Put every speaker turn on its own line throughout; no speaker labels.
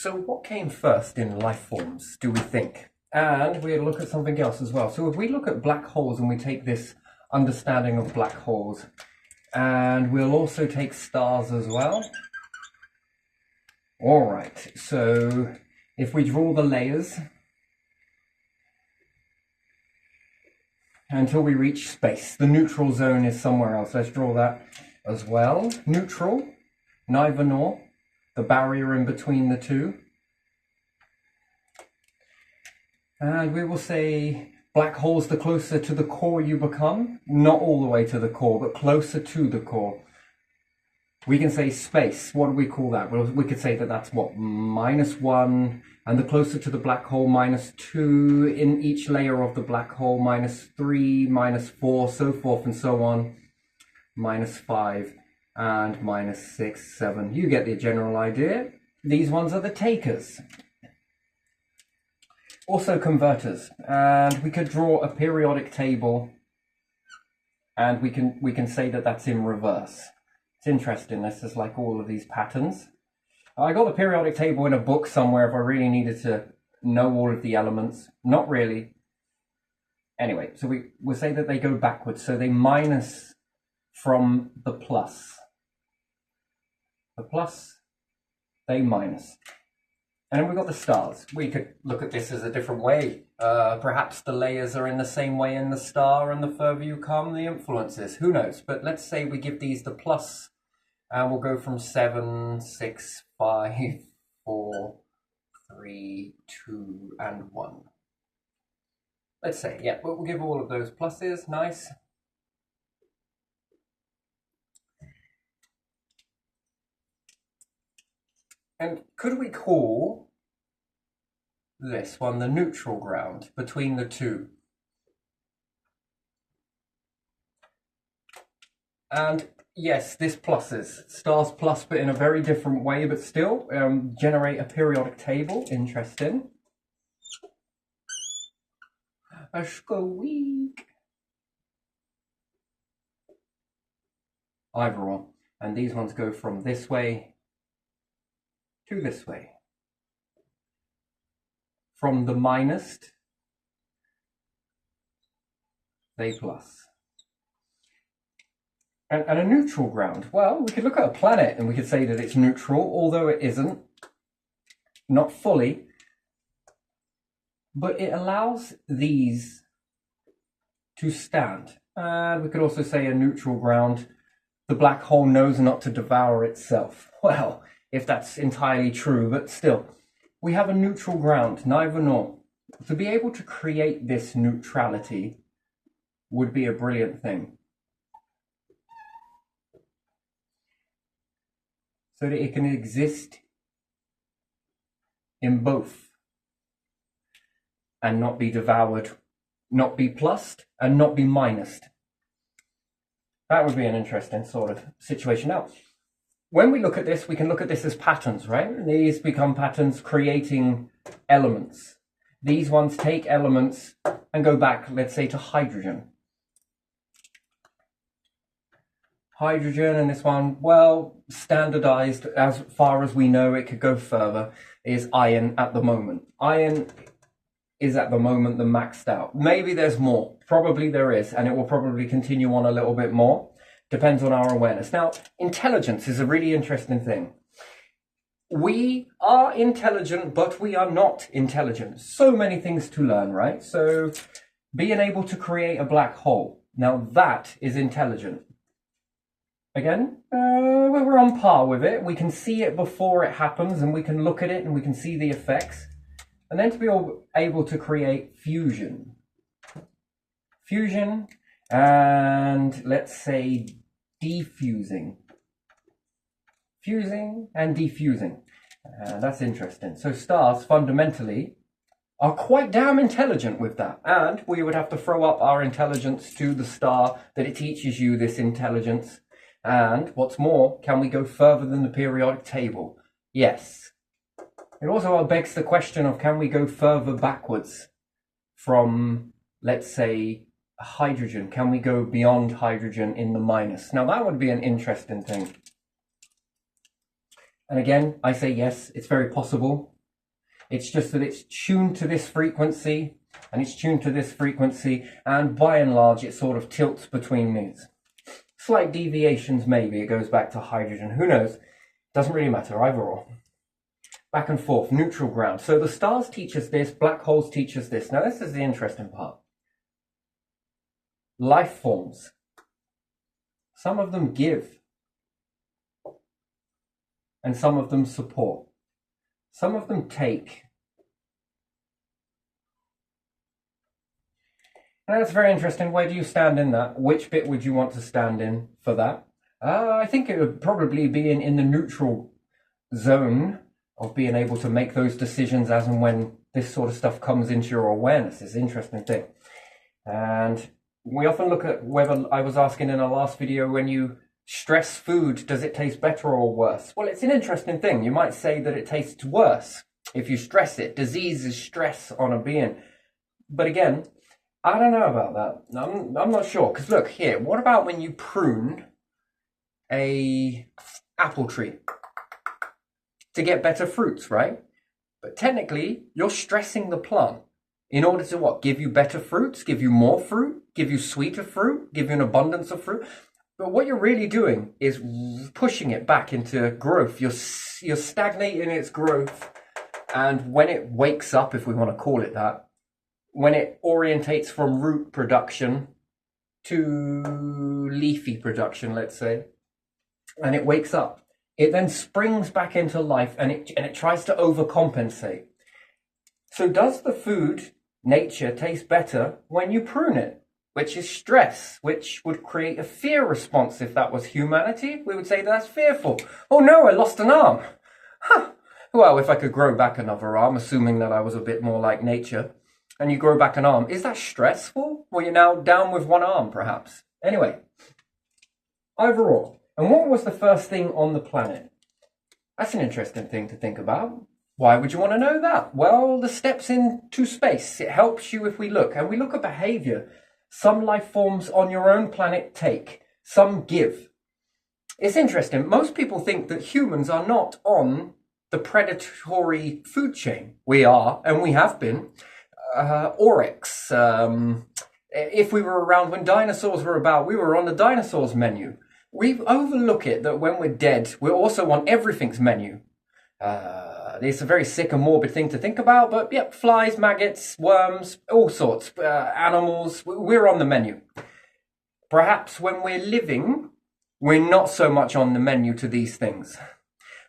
so what came first in life forms, do we think? And we'll look at something else as well. So if we look at black holes and we take this understanding of black holes, and we'll also take stars as well. All right, so if we draw the layers until we reach space, the neutral zone is somewhere else. Let's draw that as well. Neutral, neither nor, the barrier in between the two. And we will say black holes, the closer to the core you become, not all the way to the core, but closer to the core. We can say space, what do we call that? Well, we could say that that's what, -1, and the closer to the black hole, -2 in each layer of the black hole, -3, -4, so forth and so on, -5, and -6, 7. You get the general idea. These ones are the takers. Also converters, and we could draw a periodic table, and we can say that that's in reverse. It's interesting. This is like all of these patterns. I got the periodic table in a book somewhere if I really needed to know all of the elements. Not really. Anyway, so we'll say that they go backwards. So they minus from the plus. The plus, they minus. And then we've got the stars. We could look at this as a different way. Perhaps the layers are in the same way in the star, and the further you come, the influences. Who knows? But let's say we give these the plus, and we'll go from 7, 6, 5, 4, 3, 2, and 1. Let's say, yeah, we'll give all of those pluses. Nice. And could we call this one the neutral ground between the two? And yes, this pluses, stars plus, but in a very different way, but still generate a periodic table. Interesting. A squeak. Either one. And these ones go from this way to this way. From the minus, they plus. And a neutral ground. Well, we could look at a planet and we could say that it's neutral, although it isn't. Not fully. But it allows these to stand. And we could also say a neutral ground. The black hole knows not to devour itself. Well, if that's entirely true, but still, we have a neutral ground, neither nor. To be able to create this neutrality would be a brilliant thing. So that it can exist in both and not be devoured, not be plussed and not be minused. That would be an interesting sort of situation. Now, when we look at this, we can look at this as patterns, right? These become patterns creating elements. These ones take elements and go back, let's say, to hydrogen. Hydrogen, and this one, well, standardized as far as we know, it could go further, is iron at the moment. Iron is at the moment the maxed out. Maybe there's more. Probably there is, and it will probably continue on a little bit more. Depends on our awareness. Now, intelligence is a really interesting thing. We are intelligent, but we are not intelligent. So many things to learn, right? So being able to create a black hole. Now that is intelligent. Again, we're on par with it. We can see it before it happens, and we can look at it and we can see the effects. And then to be able to create fusion. Fusion and let's say defusing. Fusing and defusing. That's interesting. So stars fundamentally are quite damn intelligent with that. And we would have to throw up our intelligence to the star that it teaches you this intelligence. And what's more, can we go further than the periodic table? Yes. It also begs the question of, can we go further backwards from, let's say, hydrogen? Can we go beyond hydrogen in the minus? Now that would be an interesting thing. And again, I say yes, it's very possible. It's just that it's tuned to this frequency, and it's tuned to this frequency, and by and large, it sort of tilts between these. Slight deviations, maybe. It goes back to hydrogen. Who knows? Doesn't really matter, either or. Back and forth, neutral ground. So the stars teach us this, black holes teach us this. Now, this is the interesting part. Life forms. Some of them give, and some of them support. Some of them take. And that's very interesting. Where do you stand in that? Which bit would you want to stand in for that? I think it would probably be in the neutral zone of being able to make those decisions as and when this sort of stuff comes into your awareness. It's an interesting thing. And we often look at whether, I was asking in our last video, when you stress food, does it taste better or worse? Well, it's an interesting thing. You might say that it tastes worse if you stress it. Disease is stress on a being. But again, I don't know about that. I'm not sure. Because look here, what about when you prune a apple tree to get better fruits, right? But technically, you're stressing the plant in order to what? Give you better fruits, give you more fruit, give you sweeter fruit, give you an abundance of fruit. But what you're really doing is pushing it back into growth. You're stagnating its growth. And when it wakes up, if we want to call it that, when it orientates from root production to leafy production, let's say, and it wakes up, it then springs back into life, and it tries to overcompensate. So does the food, nature, taste better when you prune it? Which is stress, which would create a fear response. If that was humanity, we would say that's fearful. Oh no, I lost an arm. Huh. Well, if I could grow back another arm, assuming that I was a bit more like nature, and you grow back an arm, is that stressful? Well, you're now down with one arm, perhaps. Anyway, overall, and what was the first thing on the planet? That's an interesting thing to think about. Why would you want to know that? Well, the steps into space. It helps you if we look, and we look at behavior. Some life forms on your own planet take, some give. It's interesting. Most people think that humans are not on the predatory food chain. We are, and we have been. Oryx. If we were around when dinosaurs were about, we were on the dinosaurs menu. We overlook it that when we're dead, we're also on everything's menu. It's a very sick and morbid thing to think about, but yep, flies, maggots, worms, all sorts, animals, we're on the menu. Perhaps when we're living, we're not so much on the menu to these things.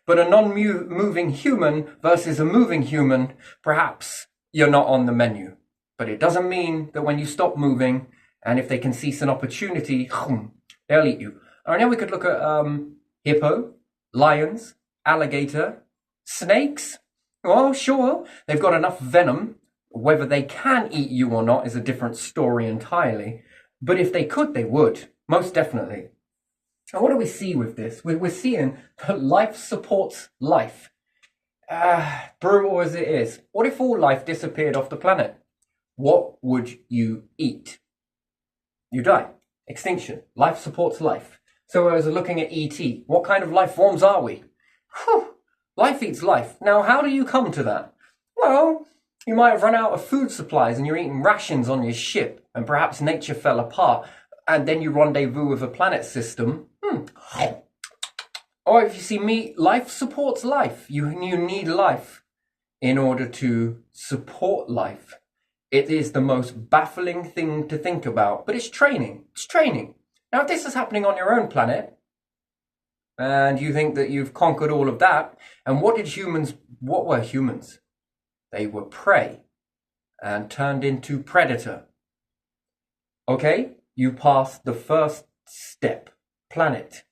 But a non-moving human versus a moving human, perhaps you're not on the menu. But it doesn't mean that when you stop moving, and if they can seize an opportunity, they'll eat you. All right, now we could look at hippo, lions, alligator, snakes. Well, sure, they've got enough venom. Whether they can eat you or not is a different story entirely. But if they could, they would, most definitely. And what do we see with this? We're seeing that life supports life. Brutal as it is. What if all life disappeared off the planet? What would you eat? You die. Extinction. Life supports life. So as we're looking at ET, what kind of life forms are we? Whew. Life eats life. Now, how do you come to that? Well, you might have run out of food supplies and you're eating rations on your ship, and perhaps nature fell apart, and then you rendezvous with a planet system. Or if you see me, life supports life. You need life in order to support life. It is the most baffling thing to think about, but it's training. It's training. Now, if this is happening on your own planet, and you think that you've conquered all of that, and what were humans? They were prey and turned into predator. Okay, you passed the first step, planet.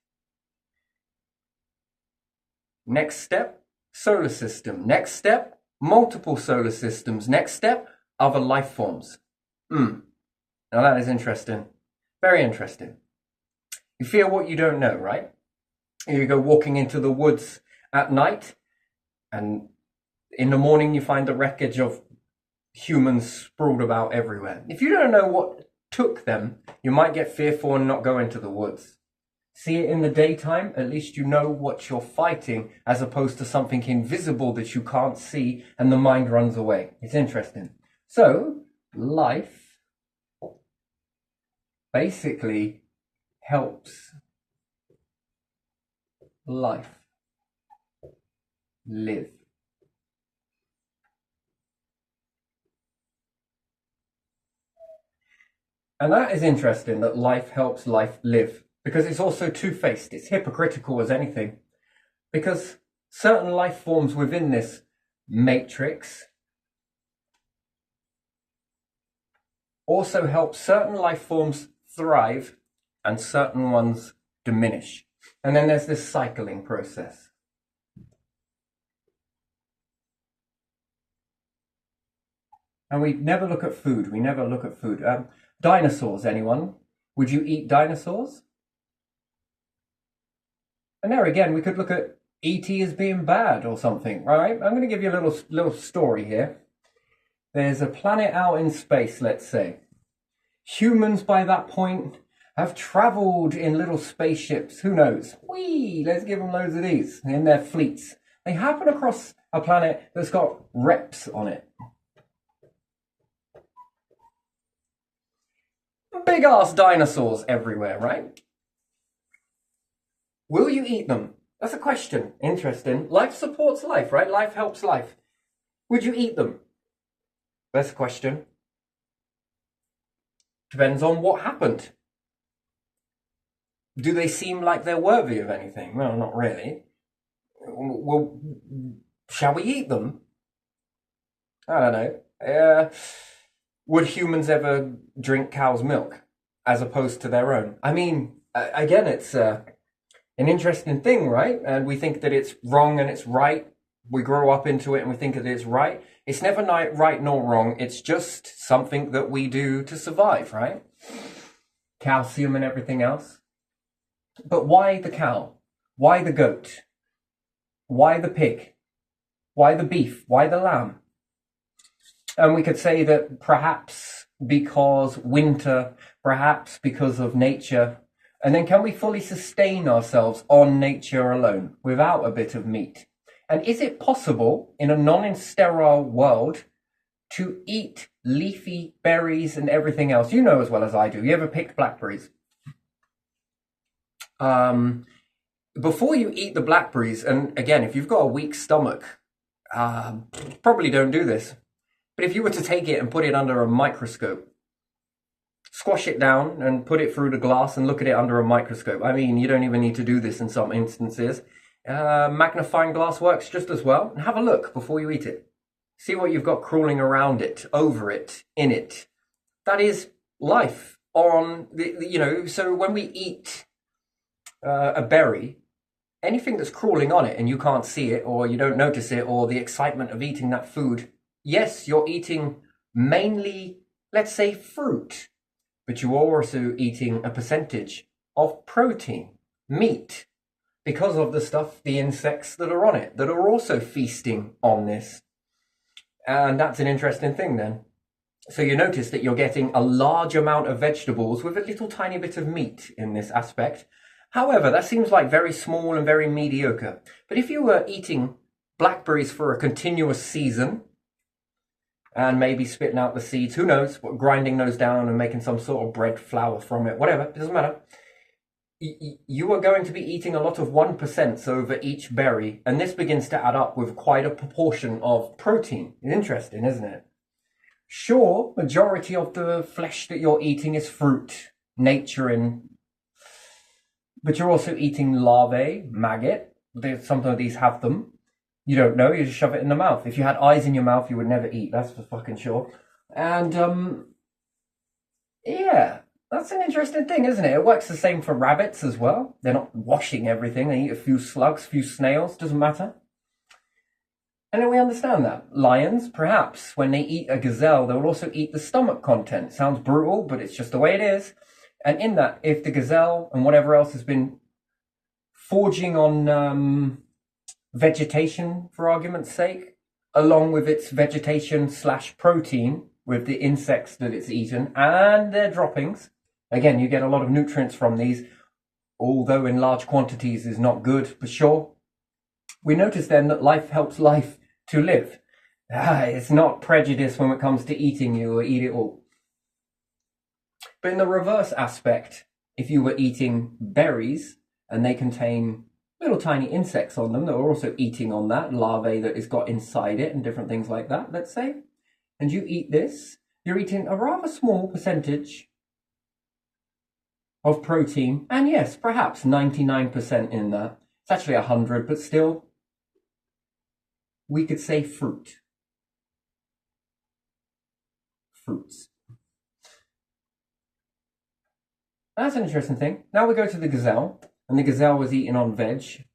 Next step, solar system. Next step, multiple solar systems. Next step, other life forms. Now that is interesting. Very interesting. You fear what you don't know, right? You go walking into the woods at night, and in the morning you find the wreckage of humans sprawled about everywhere. If you don't know what took them, you might get fearful and not go into the woods. See it in the daytime, at least you know what you're fighting, as opposed to something invisible that you can't see and the mind runs away. It's interesting. So, life basically helps life live. And that is interesting, that life helps life live, because it's also two-faced. It's hypocritical as anything, because certain life forms within this matrix also help certain life forms thrive and certain ones diminish. And then there's this cycling process. And we never look at food. We never look at food. Dinosaurs, anyone? Would you eat dinosaurs? And there again, we could look at E.T. as being bad or something, right? I'm going to give you a little story here. There's a planet out in space, let's say. Humans, by that point, have traveled in little spaceships. Who knows? Whee! Let's give them loads of these in their fleets. They happen across a planet that's got reps on it. Big ass dinosaurs everywhere, right? Will you eat them? That's a question. Interesting. Life supports life, right? Life helps life. Would you eat them? That's a question. Depends on what happened. Do they seem like they're worthy of anything? Well, not really. Well, shall we eat them? I don't know. Would humans ever drink cow's milk as opposed to their own? I mean, again, it's an interesting thing, right? And we think that it's wrong and it's right. We grow up into it and we think that it's right. It's never right nor wrong. It's just something that we do to survive, right? Calcium and everything else. But why the cow? Why the goat? Why the pig? Why the beef? Why the lamb? And we could say that perhaps because winter, perhaps because of nature. And then can we fully sustain ourselves on nature alone without a bit of meat? And is it possible in a non-sterile world to eat leafy berries and everything else? You know as well as I do. You ever picked blackberries? Before you eat the blackberries, and again, if you've got a weak stomach, probably don't do this. But if you were to take it and put it under a microscope, squash it down and put it through the glass and look at it under a microscope. I mean, you don't even need to do this in some instances. Magnifying glass works just as well. And have a look before you eat it. See what you've got crawling around it, over it, in it. That is life on the, so when we eat a berry, anything that's crawling on it and you can't see it or you don't notice it, or the excitement of eating that food, yes, you're eating mainly, let's say, fruit, but you're also eating a percentage of protein, meat, because of the stuff, the insects that are on it, that are also feasting on this. And that's an interesting thing then. So you notice that you're getting a large amount of vegetables with a little tiny bit of meat in this aspect. However, that seems like very small and very mediocre. But if you were eating blackberries for a continuous season, and maybe spitting out the seeds, who knows, grinding those down and making some sort of bread flour from it, whatever, it doesn't matter. You are going to be eating a lot of 1% over each berry, and this begins to add up with quite a proportion of protein. It's interesting, isn't it? Sure, majority of the flesh that you're eating is fruit, nature, but you're also eating larvae, maggot. Some of these have them. You don't know, you just shove it in the mouth. If you had eyes in your mouth, you would never eat, that's for fucking sure. And, yeah, that's an interesting thing, isn't it? It works the same for rabbits as well. They're not washing everything. They eat a few slugs, a few snails, doesn't matter. And then we understand that. Lions, perhaps, when they eat a gazelle, they will also eat the stomach content. Sounds brutal, but it's just the way it is. And in that, if the gazelle and whatever else has been forging on vegetation, for argument's sake, along with its vegetation / protein, with the insects that it's eaten and their droppings, again, you get a lot of nutrients from these. although in large quantities is not good for sure. We notice then that life helps life to live. It's not prejudice when it comes to eating you or eat it all. But in the reverse aspect, if you were eating berries and they contain little tiny insects on them that are also eating on that, larvae that is got inside it and different things like that, let's say, and you eat this, you're eating a rather small percentage of protein, and yes, perhaps 99% in that. It's actually 100, but still, we could say fruit. Fruits. That's an interesting thing. Now we go to the gazelle, and the gazelle was eating on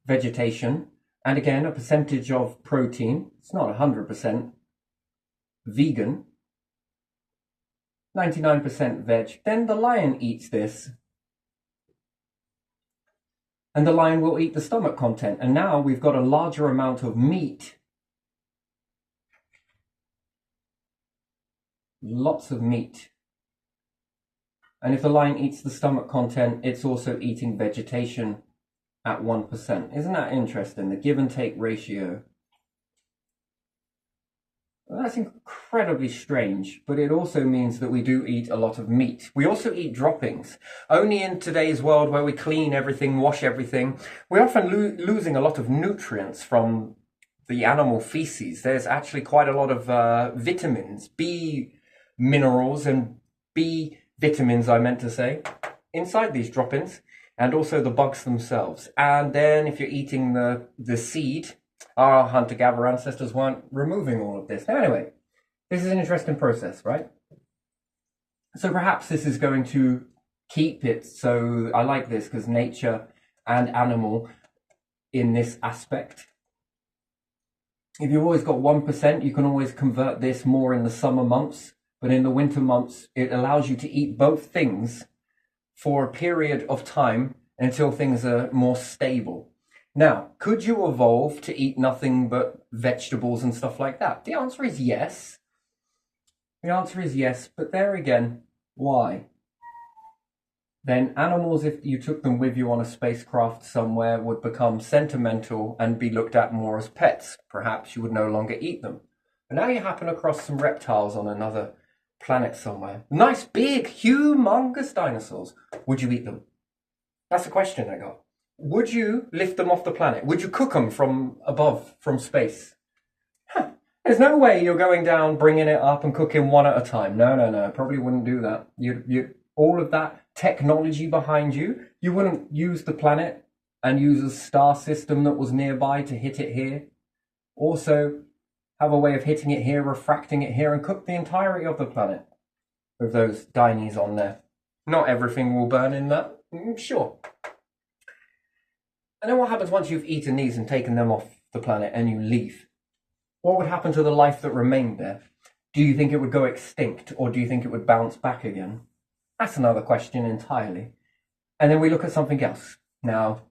vegetation, and again, a percentage of protein. It's not 100% vegan, 99% veg. Then the lion eats this, and the lion will eat the stomach content. And now we've got a larger amount of meat. Lots of meat. And if the lion eats the stomach content, it's also eating vegetation at 1%. Isn't that interesting? The give and take ratio. Well, that's incredibly strange, but it also means that we do eat a lot of meat. We also eat droppings. Only in today's world where we clean everything, wash everything, we're often losing a lot of nutrients from the animal feces. There's actually quite a lot of vitamins, B minerals and B vitamins, I meant to say, inside these droppings, and also the bugs themselves. And then if you're eating the seed, our hunter-gatherer ancestors weren't removing all of this. Now, anyway, this is an interesting process, right? So perhaps this is going to keep it. So I like this because nature and animal in this aspect. If you've always got 1%, you can always convert this more in the summer months. But in the winter months, it allows you to eat both things for a period of time until things are more stable. Now, could you evolve to eat nothing but vegetables and stuff like that? The answer is yes. The answer is yes, but there again, why? Then animals, if you took them with you on a spacecraft somewhere, would become sentimental and be looked at more as pets. Perhaps you would no longer eat them. But now you happen across some reptiles on another planet somewhere. Nice, big, humongous dinosaurs. Would you eat them? That's a question I got. Would you lift them off the planet? Would you cook them from above, from space? There's no way you're going down, bringing it up and cooking one at a time. No. Probably wouldn't do that. You all of that technology behind you, you wouldn't use the planet and use a star system that was nearby to hit it here. Also, have a way of hitting it here, refracting it here, and cook the entirety of the planet with those dinies on there. Not everything will burn in that, sure. And then what happens once you've eaten these and taken them off the planet and you leave? What would happen to the life that remained there? Do you think it would go extinct, or do you think it would bounce back again? That's another question entirely. And then we look at something else. Now,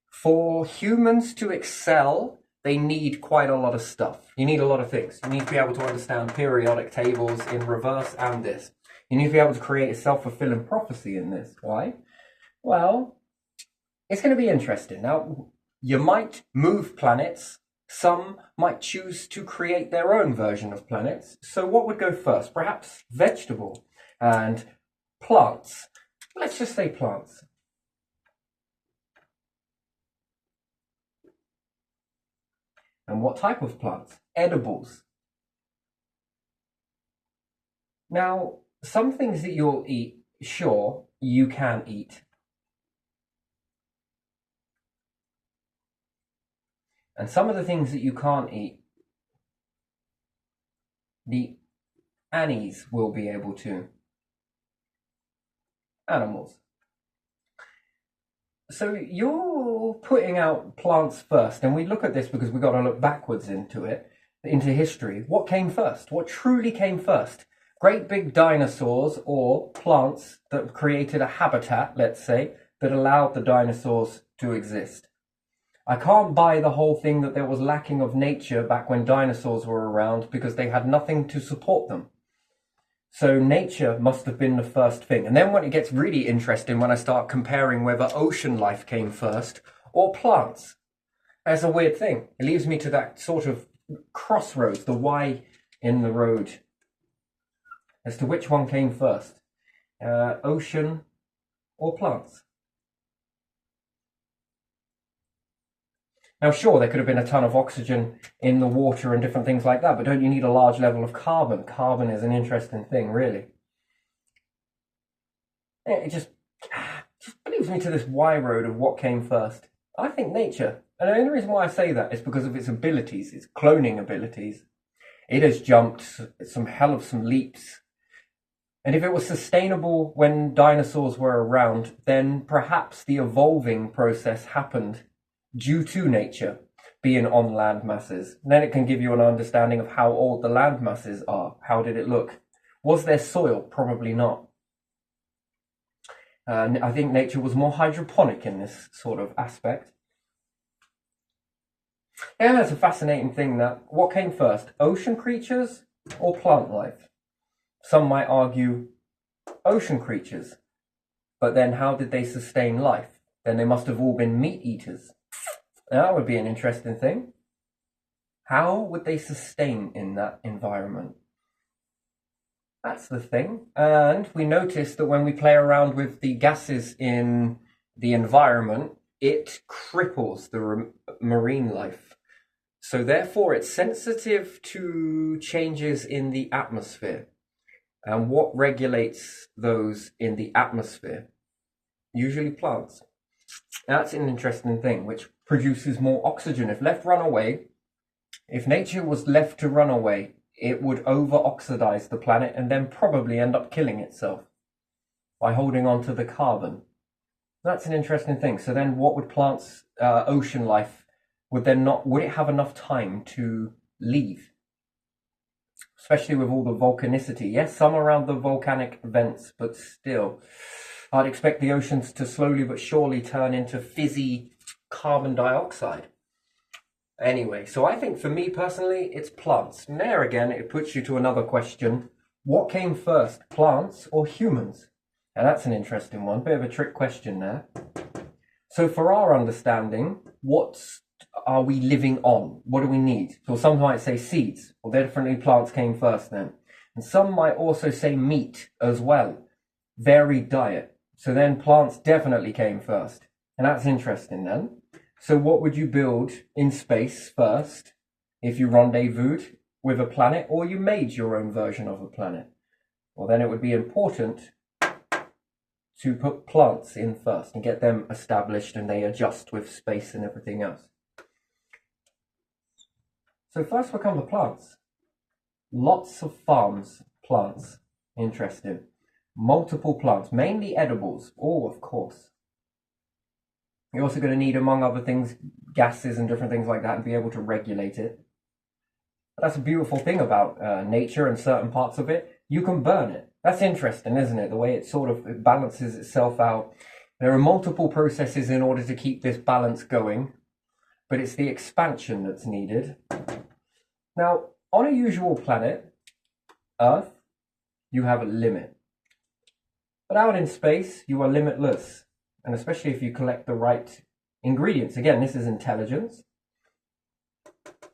for humans to excel, they need quite a lot of stuff. You need a lot of things. You need to be able to understand periodic tables in reverse and this. You need to be able to create a self-fulfilling prophecy in this. Why? Well, it's going to be interesting. Now, you might move planets. Some might choose to create their own version of planets. So what would go first? Perhaps vegetable and plants. Let's just say plants. And what type of plants? Edibles. Now, some things that you'll eat, sure, you can eat. And some of the things that you can't eat, the Annies will be able to. Animals. So you're putting out plants first, and we look at this because we've got to look backwards into it, into history. What came first? What truly came first? Great big dinosaurs or plants that created a habitat, let's say, that allowed the dinosaurs to exist. I can't buy the whole thing that there was lacking of nature back when dinosaurs were around because they had nothing to support them. So nature must have been the first thing. And then when it gets really interesting, when I start comparing whether ocean life came first or plants, that's a weird thing. It leaves me to that sort of crossroads, the Y in the road, as to which one came first, ocean or plants. Now, sure, there could have been a ton of oxygen in the water and different things like that, but don't you need a large level of carbon? Carbon is an interesting thing, really. It just leads me to this Y road of what came first. I think nature. And the only reason why I say that is because of its abilities, its cloning abilities. It has jumped some hell of some leaps. And if it was sustainable when dinosaurs were around, then perhaps the evolving process happened due to nature being on land masses. And then it can give you an understanding of how old the land masses are. How did it look? Was there soil? Probably not. I think nature was more hydroponic in this sort of aspect. And that's a fascinating thing, that what came first, ocean creatures or plant life? Some might argue ocean creatures, but then how did they sustain life? Then they must have all been meat eaters. That would be an interesting thing. How would they sustain in that environment? That's the thing. And we notice that when we play around with the gases in the environment, it cripples the marine life. So therefore, it's sensitive to changes in the atmosphere. And what regulates those in the atmosphere? Usually plants. That's an interesting thing, which produces more oxygen. If left run away, if nature was left to run away, it would over-oxidize the planet and then probably end up killing itself by holding on to the carbon. That's an interesting thing. So then what would plants, ocean life, would it have enough time to leave? Especially with all the volcanicity. Yes, some around the volcanic vents, but still, I'd expect the oceans to slowly but surely turn into fizzy carbon dioxide. Anyway, so I think for me personally, it's plants. And there again, it puts you to another question. What came first, plants or humans? And that's an interesting one, bit of a trick question there. So for our understanding, what are we living on? What do we need? So some might say seeds. Well, definitely plants came first then. And some might also say meat as well. Varied diet. So then plants definitely came first. And that's interesting then. So what would you build in space first if you rendezvoused with a planet or you made your own version of a planet? Well, then it would be important to put plants in first and get them established, and they adjust with space and everything else. So first will come the plants. Lots of farms, plants. Interesting. Multiple plants, mainly edibles. Oh, of course. You're also going to need, among other things, gases and different things like that, and be able to regulate it. But that's a beautiful thing about nature and certain parts of it. You can burn it. That's interesting, isn't it? The way it balances itself out. There are multiple processes in order to keep this balance going, but it's the expansion that's needed. Now, on a usual planet, Earth, you have a limit. But out in space, you are limitless. And especially if you collect the right ingredients. Again, this is intelligence.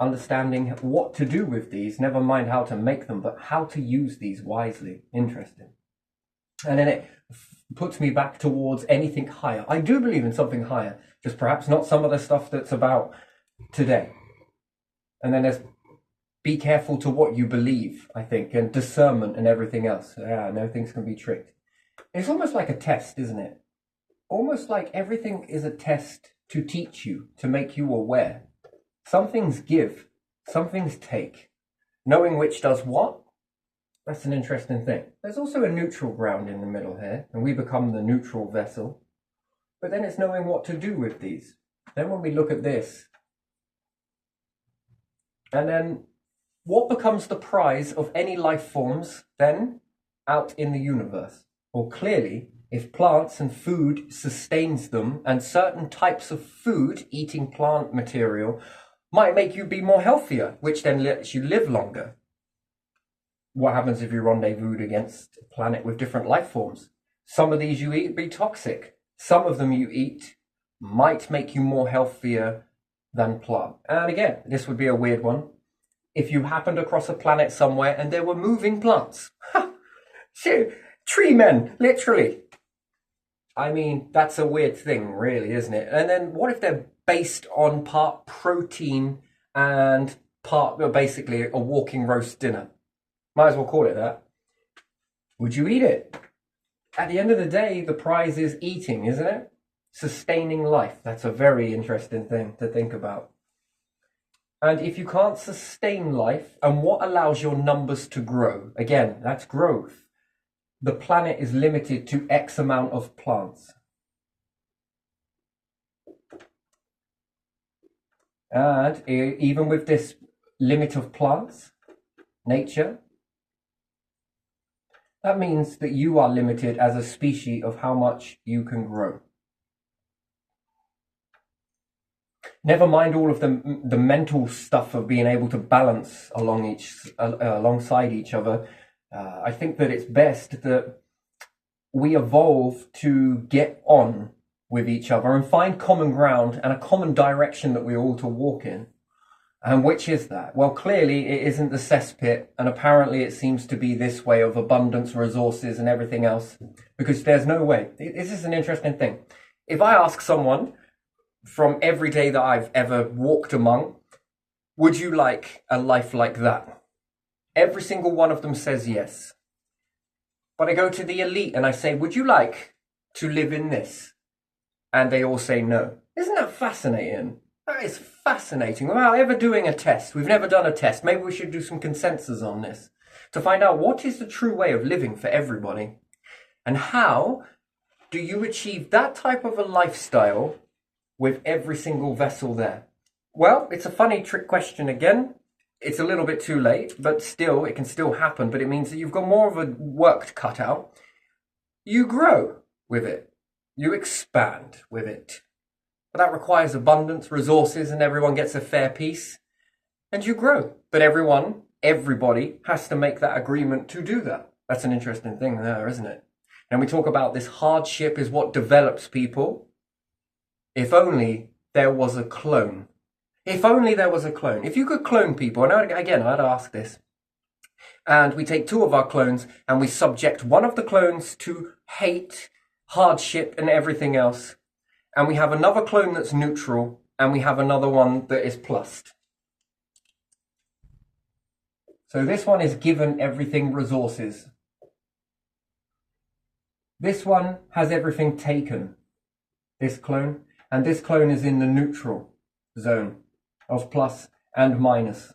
Understanding what to do with these, never mind how to make them, but how to use these wisely. Interesting. And then it puts me back towards anything higher. I do believe in something higher, just perhaps not some of the stuff that's about today. And then there's be careful to what you believe, I think, and discernment and everything else. Yeah, no, things can be tricked. It's almost like a test, isn't it? Almost like everything is a test to teach you, to make you aware. Some things give, some things take. Knowing which does what, that's an interesting thing. There's also a neutral ground in the middle here, and we become the neutral vessel. But then it's knowing what to do with these. Then when we look at this, and then what becomes the prize of any life forms then out in the universe? Well, clearly, if plants and food sustains them, and certain types of food, eating plant material, might make you be more healthier, which then lets you live longer. what happens if you rendezvoused against a planet with different life forms? Some of these you eat be toxic. Some of them you eat might make you more healthier than plant. And again, this would be a weird one. If you happened across a planet somewhere and there were moving plants. Tree men, literally. I mean, that's a weird thing, really, isn't it? And then what if they're based on part protein and part, basically, a walking roast dinner? Might as well call it that. Would you eat it? At the end of the day, the prize is eating, isn't it? Sustaining life. That's a very interesting thing to think about. And if you can't sustain life, and what allows your numbers to grow? Again, that's growth. The planet is limited to X amount of plants. And even with this limit of plants, nature, that means that you are limited as a species of how much you can grow. Never mind all of the mental stuff of being able to balance alongside each other. I think that it's best that we evolve to get on with each other and find common ground and a common direction that we're all to walk in. And which is that? Well, clearly it isn't the cesspit, and apparently it seems to be this way of abundance, resources and everything else, because there's no way. This is an interesting thing. If I ask someone from every day that I've ever walked among, would you like a life like that? Every single one of them says yes. But I go to the elite and I say, would you like to live in this? And they all say no. Isn't that fascinating? That is fascinating. Without ever doing a test. We've never done a test. Maybe we should do some consensus on this to find out what is the true way of living for everybody. And how do you achieve that type of a lifestyle with every single vessel there? Well, it's a funny trick question again. It's a little bit too late, but still, it can still happen. But it means that you've got more of a work to cut out. You grow with it. You expand with it. But that requires abundance, resources, and everyone gets a fair piece. And you grow. But everybody has to make that agreement to do that. That's an interesting thing there, isn't it? And we talk about this hardship is what develops people. If only there was a clone. If only there was a clone. If you could clone people, and again, I'd ask this, and we take two of our clones and we subject one of the clones to hate, hardship, and everything else, and we have another clone that's neutral, and we have another one that is plussed. So this one is given everything resources. This one has everything taken, this clone, and this clone is in the neutral zone of plus and minus.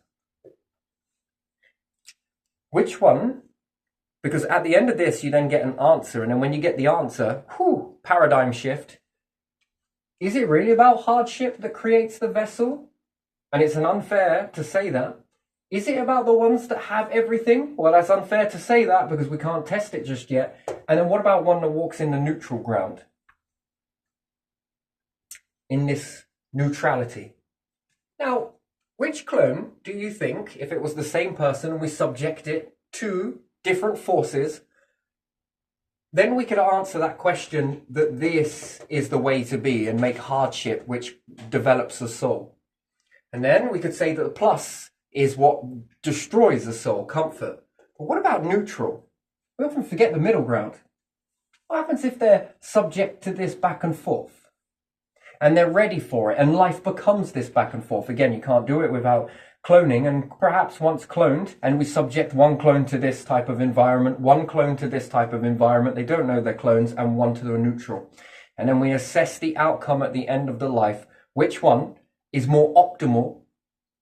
Which one? Because at the end of this, you then get an answer, and then when you get the answer, paradigm shift. Is it really about hardship that creates the vessel? And it's unfair to say that. Is it about the ones that have everything? Well, that's unfair to say that because we can't test it just yet. And then what about one that walks in the neutral ground? In this neutrality. Now, which clone do you think, if it was the same person and we subject it to different forces, then we could answer that question that this is the way to be and make hardship which develops the soul. And then we could say that the plus is what destroys the soul, comfort. But what about neutral? We often forget the middle ground. What happens if they're subject to this back and forth? And they're ready for it, and life becomes this back and forth. Again, you can't do it without cloning, and perhaps once cloned, and we subject one clone to this type of environment, one clone to this type of environment, they don't know they're clones, and one to the neutral. And then we assess the outcome at the end of the life, which one is more optimal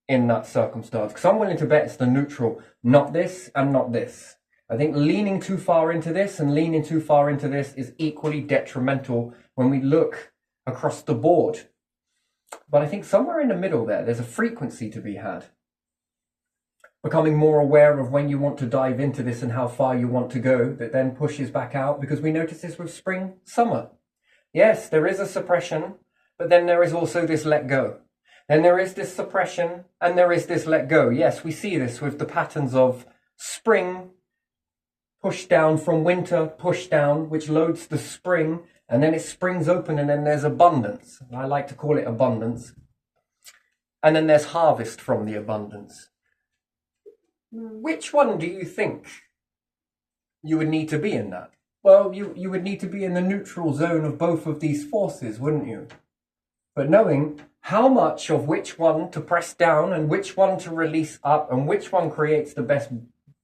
in that circumstance. Because I'm willing to bet it's the neutral, not this and not this. I think leaning too far into this and leaning too far into this is equally detrimental when we look across the board. But I think somewhere in the middle there's a frequency to be had. Becoming more aware of when you want to dive into this and how far you want to go, that then pushes back out, because we notice this with spring, summer. Yes, there is a suppression, but then there is also this let go. Then there is this suppression and there is this let go. Yes, we see this with the patterns of spring, push down from winter, push down, which loads the spring, and then it springs open, and then there's abundance. I like to call it abundance. And then there's harvest from the abundance. Which one do you think you would need to be in that? Well, you would need to be in the neutral zone of both of these forces, wouldn't you? But knowing how much of which one to press down and which one to release up and which one creates the best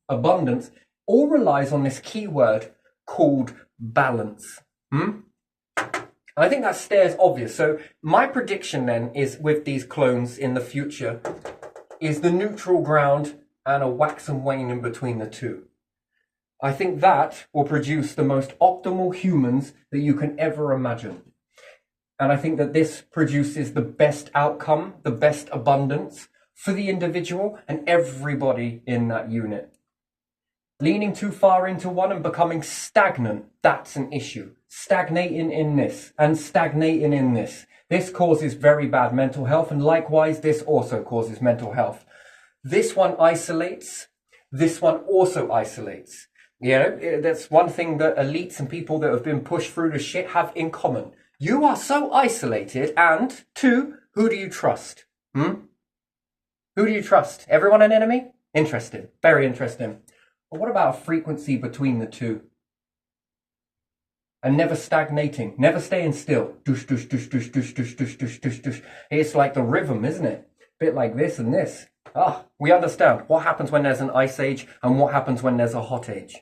abundance all relies on this key word called balance. I think that stares obvious. So my prediction then is with these clones in the future is the neutral ground and a wax and wane in between the two. I think that will produce the most optimal humans that you can ever imagine. And I think that this produces the best outcome, the best abundance for the individual and everybody in that unit. Leaning too far into one and becoming stagnant, that's an issue. Stagnating in this and stagnating in this. This causes very bad mental health, and likewise, this also causes mental health. This one isolates, this one also isolates. You know, that's one thing that elites and people that have been pushed through the shit have in common. You are so isolated, and two, who do you trust? Who do you trust? Everyone an enemy? Interesting. Very interesting. But what about a frequency between the two? And never stagnating, never staying still. Doosh, doosh, doosh, doosh, doosh, doosh, doosh, doosh, doosh, doosh. It's like the rhythm, isn't it? Bit like this and this. We understand what happens when there's an ice age and what happens when there's a hot age.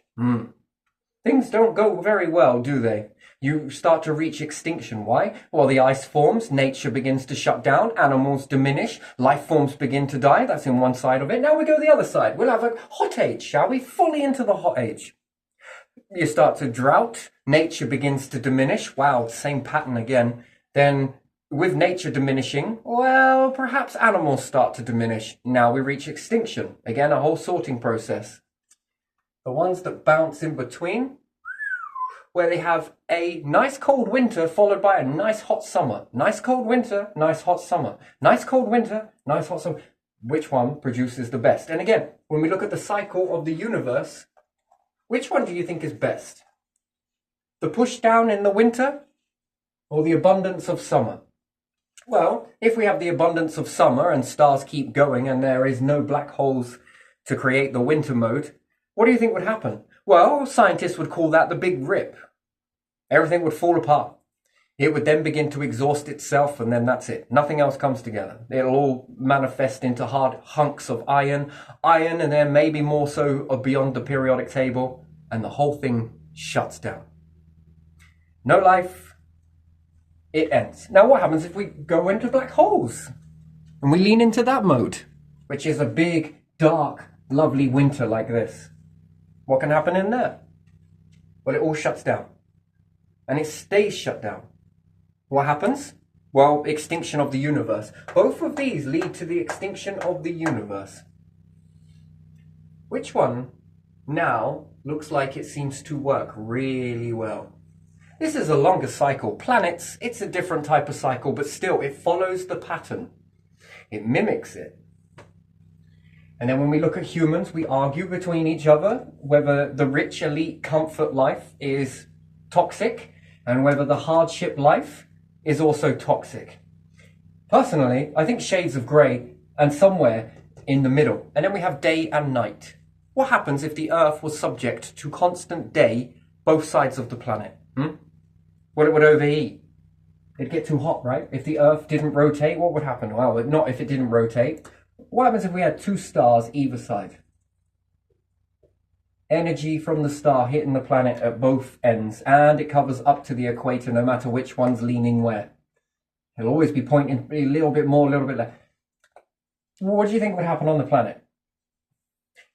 Things don't go very well, do they? You start to reach extinction. Why? Well, the ice forms, nature begins to shut down, animals diminish, life forms begin to die. That's in one side of it. Now we go the other side. We'll have a hot age, shall we? Fully into the hot age. You start to drought, nature begins to diminish. Wow, same pattern again. Then with nature diminishing, well, perhaps animals start to diminish. Now we reach extinction. Again, a whole sorting process. The ones that bounce in between, where they have a nice cold winter followed by a nice hot summer. Nice cold winter, nice hot summer. Nice cold winter, nice hot summer. Which one produces the best? And again, when we look at the cycle of the universe, which one do you think is best? The push down in the winter or the abundance of summer? Well, if we have the abundance of summer and stars keep going and there is no black holes to create the winter mode, what do you think would happen? Well, scientists would call that the Big Rip. Everything would fall apart. It would then begin to exhaust itself, and then that's it. Nothing else comes together. It'll all manifest into hard hunks of iron, and then maybe more so beyond the periodic table, and the whole thing shuts down. No life. It ends. Now what happens if we go into black holes and we lean into that mode, which is a big, dark, lovely winter like this? What can happen in there? Well, it all shuts down and it stays shut down. What happens? Well, extinction of the universe. Both of these lead to the extinction of the universe. Which one now looks like it seems to work really well? This is a longer cycle. Planets, it's a different type of cycle, but still it follows the pattern. It mimics it. And then when we look at humans, we argue between each other whether the rich, elite, comfort life is toxic and whether the hardship life is also toxic. Personally, I think shades of grey and somewhere in the middle. And then we have day and night. What happens if the Earth was subject to constant day, both sides of the planet? Well, it would overheat. It'd get too hot, right? If the Earth didn't rotate, what would happen? Well, not if it didn't rotate. What happens if we had two stars either side? Energy from the star hitting the planet at both ends, and it covers up to the equator no matter which one's leaning where. It'll always be pointing a little bit more, a little bit less. What do you think would happen on the planet?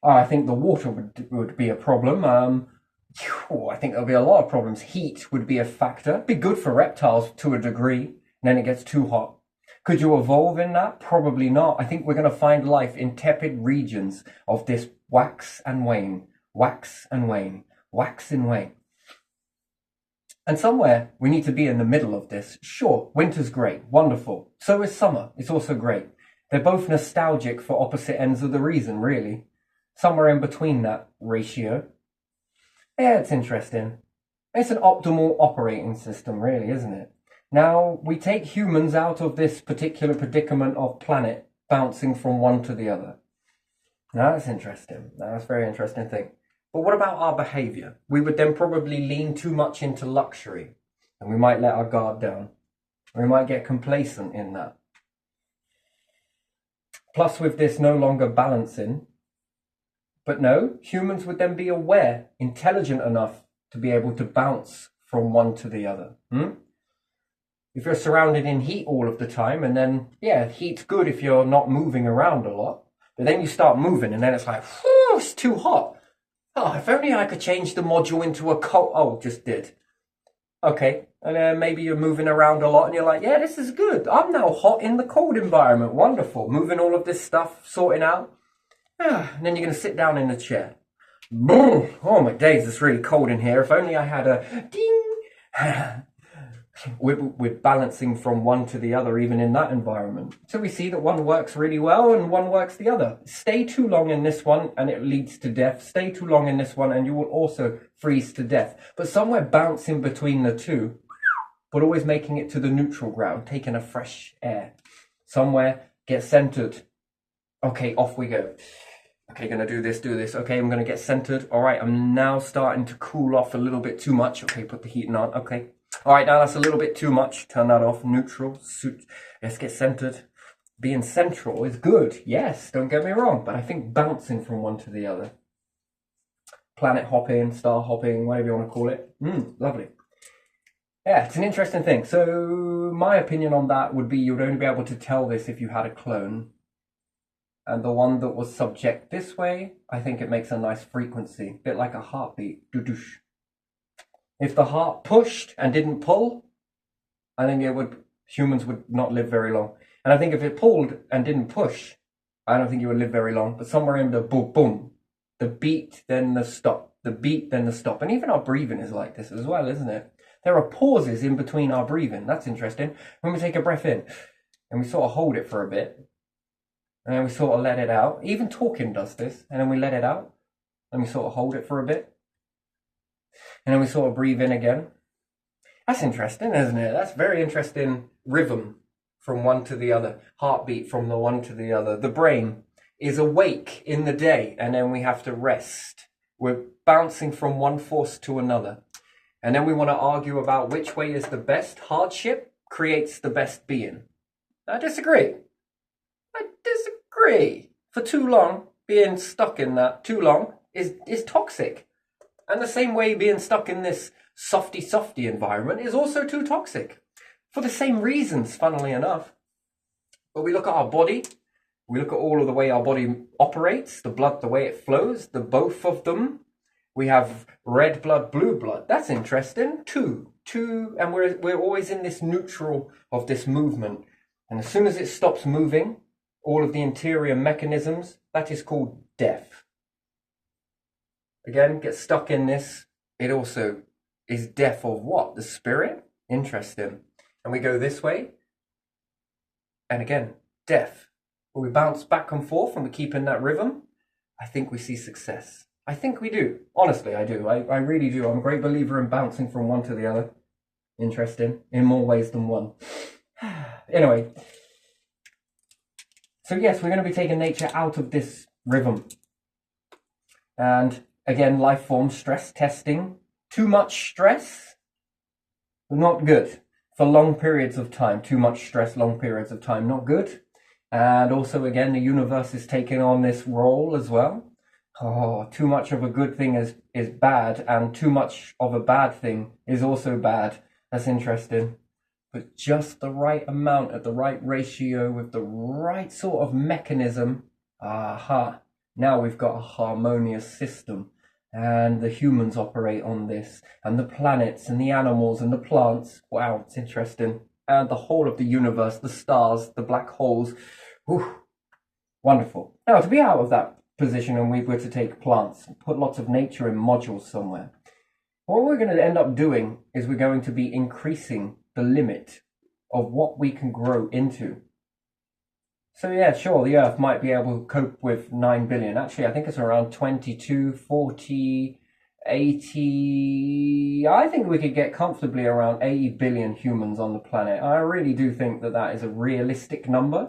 I think the water would be a problem. I think there'll be a lot of problems. Heat would be a factor. Be good for reptiles to a degree, and then it gets too hot. Could you evolve in that? Probably not. I think we're going to find life in tepid regions of this wax and wane, wax and wane, wax and wane. And somewhere we need to be in the middle of this. Sure, winter's great, wonderful. So is summer. It's also great. They're both nostalgic for opposite ends of the reason, really. somewhere in between that ratio. Yeah, it's interesting. It's an optimal operating system, really, isn't it? Now, we take humans out of this particular predicament of planet bouncing from one to the other. Now, that's interesting. That's a very interesting thing. But what about our behavior? We would then probably lean too much into luxury, and we might let our guard down. We might get complacent in that. Plus, with this no longer balancing, but no, humans would then be aware, intelligent enough to be able to bounce from one to the other. If you're surrounded in heat all of the time, and then, yeah, heat's good if you're not moving around a lot, but then you start moving, and then it's like, whew, it's too hot. Oh, if only I could change the module into a cold. Oh, just did. Okay, and then maybe you're moving around a lot, and you're like, yeah, this is good. I'm now hot in the cold environment. Wonderful. Moving all of this stuff, sorting out. And then you're going to sit down in the chair. Boom! Oh my days, it's really cold in here. If only I had a ding. We're balancing from one to the other, even in that environment. So we see that one works really well and one works the other. Stay too long in this one and it leads to death. Stay too long in this one and you will also freeze to death. But somewhere bouncing between the two, but always making it to the neutral ground, taking a fresh air. Somewhere, get centered. Okay, off we go. Okay, gonna do this. Okay, I'm gonna get centered. All right, I'm now starting to cool off a little bit too much. Okay, put the heating on. Okay. All right, now that's a little bit too much. Turn that off. Neutral. Let's get centered. Being central is good. Yes, don't get me wrong. But I think bouncing from one to the other. Planet hopping, star hopping, whatever you want to call it. Lovely. Yeah, it's an interesting thing. So my opinion on that would be you would only be able to tell this if you had a clone. And the one that was subject this way, I think it makes a nice frequency. A bit like a heartbeat. Doo-doosh. If the heart pushed and didn't pull, I think humans would not live very long. And I think if it pulled and didn't push, I don't think you would live very long. But somewhere in the boom, boom, the beat, then the stop, the beat, then the stop. And even our breathing is like this as well, isn't it? There are pauses in between our breathing. That's interesting. When we take a breath in and we sort of hold it for a bit, and then we sort of let it out. Even talking does this. And then we let it out, and we sort of hold it for a bit. And then we sort of breathe in again. That's interesting, isn't it? That's very interesting rhythm from one to the other. Heartbeat from the one to the other. The brain is awake in the day and then we have to rest. We're bouncing from one force to another. And then we want to argue about which way is the best. Hardship creates the best being. I disagree. For too long, being stuck in that too long is toxic. And the same way being stuck in this softy environment is also too toxic. For the same reasons, funnily enough. But we look at our body, we look at all of the way our body operates, the blood, the way it flows, the both of them. We have red blood, blue blood. That's interesting. Two, and we're always in this neutral of this movement. And as soon as it stops moving, all of the interior mechanisms, that is called death. Again, get stuck in this. It also is death of what? The spirit? Interesting. And we go this way. And again, death. When we bounce back and forth and we keep in that rhythm, I think we see success. I think we do. Honestly, I do. I really do. I'm a great believer in bouncing from one to the other. Interesting. In more ways than one. Anyway. So yes, we're going to be taking nature out of this rhythm. And again, life form stress testing. Too much stress, not good. For long periods of time, too much stress, long periods of time, not good. And also, again, the universe is taking on this role as well. Oh, too much of a good thing is bad, and too much of a bad thing is also bad. That's interesting. But just the right amount, at the right ratio, with the right sort of mechanism. Aha. Now we've got a harmonious system. And the humans operate on this, and the planets, and the animals, and the plants. Wow, it's interesting. And the whole of the universe, the stars, the black holes. Whew. Wonderful. Now, to be out of that position, and we were to take plants, and put lots of nature in modules somewhere, what we're going to end up doing is we're going to be increasing the limit of what we can grow into. So yeah, sure, the Earth might be able to cope with 9 billion. Actually, I think it's around 22, 40, 80. I think we could get comfortably around 80 billion humans on the planet. I really do think that that is a realistic number.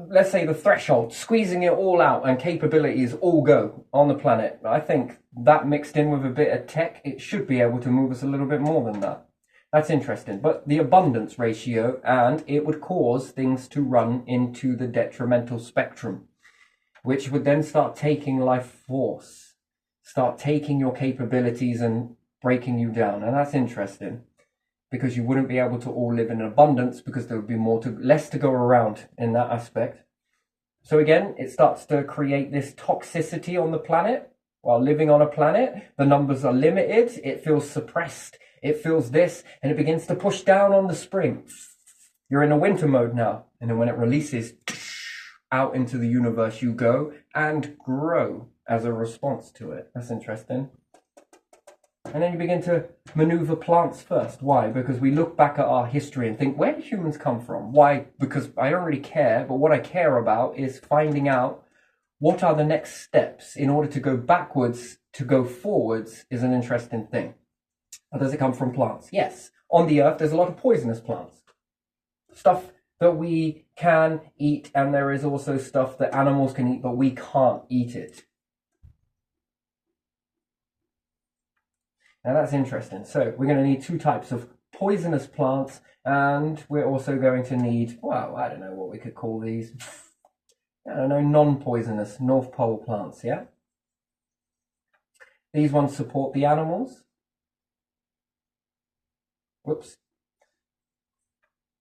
Let's say the threshold, squeezing it all out and capabilities all go on the planet. I think that mixed in with a bit of tech, it should be able to move us a little bit more than that. That's interesting. But the abundance ratio, and it would cause things to run into the detrimental spectrum, which would then start taking life force, start taking your capabilities and breaking you down. And that's interesting because you wouldn't be able to all live in abundance because there would be less to go around in that aspect. So again, it starts to create this toxicity on the planet. While living on a planet, the numbers are limited, it feels suppressed, it feels this, and it begins to push down on the spring. You're in a winter mode now, and then when it releases, out into the universe you go and grow as a response to it. That's interesting. And then you begin to maneuver plants first. Why? Because we look back at our history and think, where did humans come from? Why? Because I don't really care, but what I care about is finding out what are the next steps in order to go backwards, to go forwards is an interesting thing. And does it come from plants? Yes. On the earth, there's a lot of poisonous plants. Stuff that we can eat, and there is also stuff that animals can eat, but we can't eat it. Now that's interesting. So we're going to need two types of poisonous plants, and we're also going to need, well, I don't know what we could call these. I don't know, non-poisonous North Pole plants, yeah? These ones support the animals. Whoops.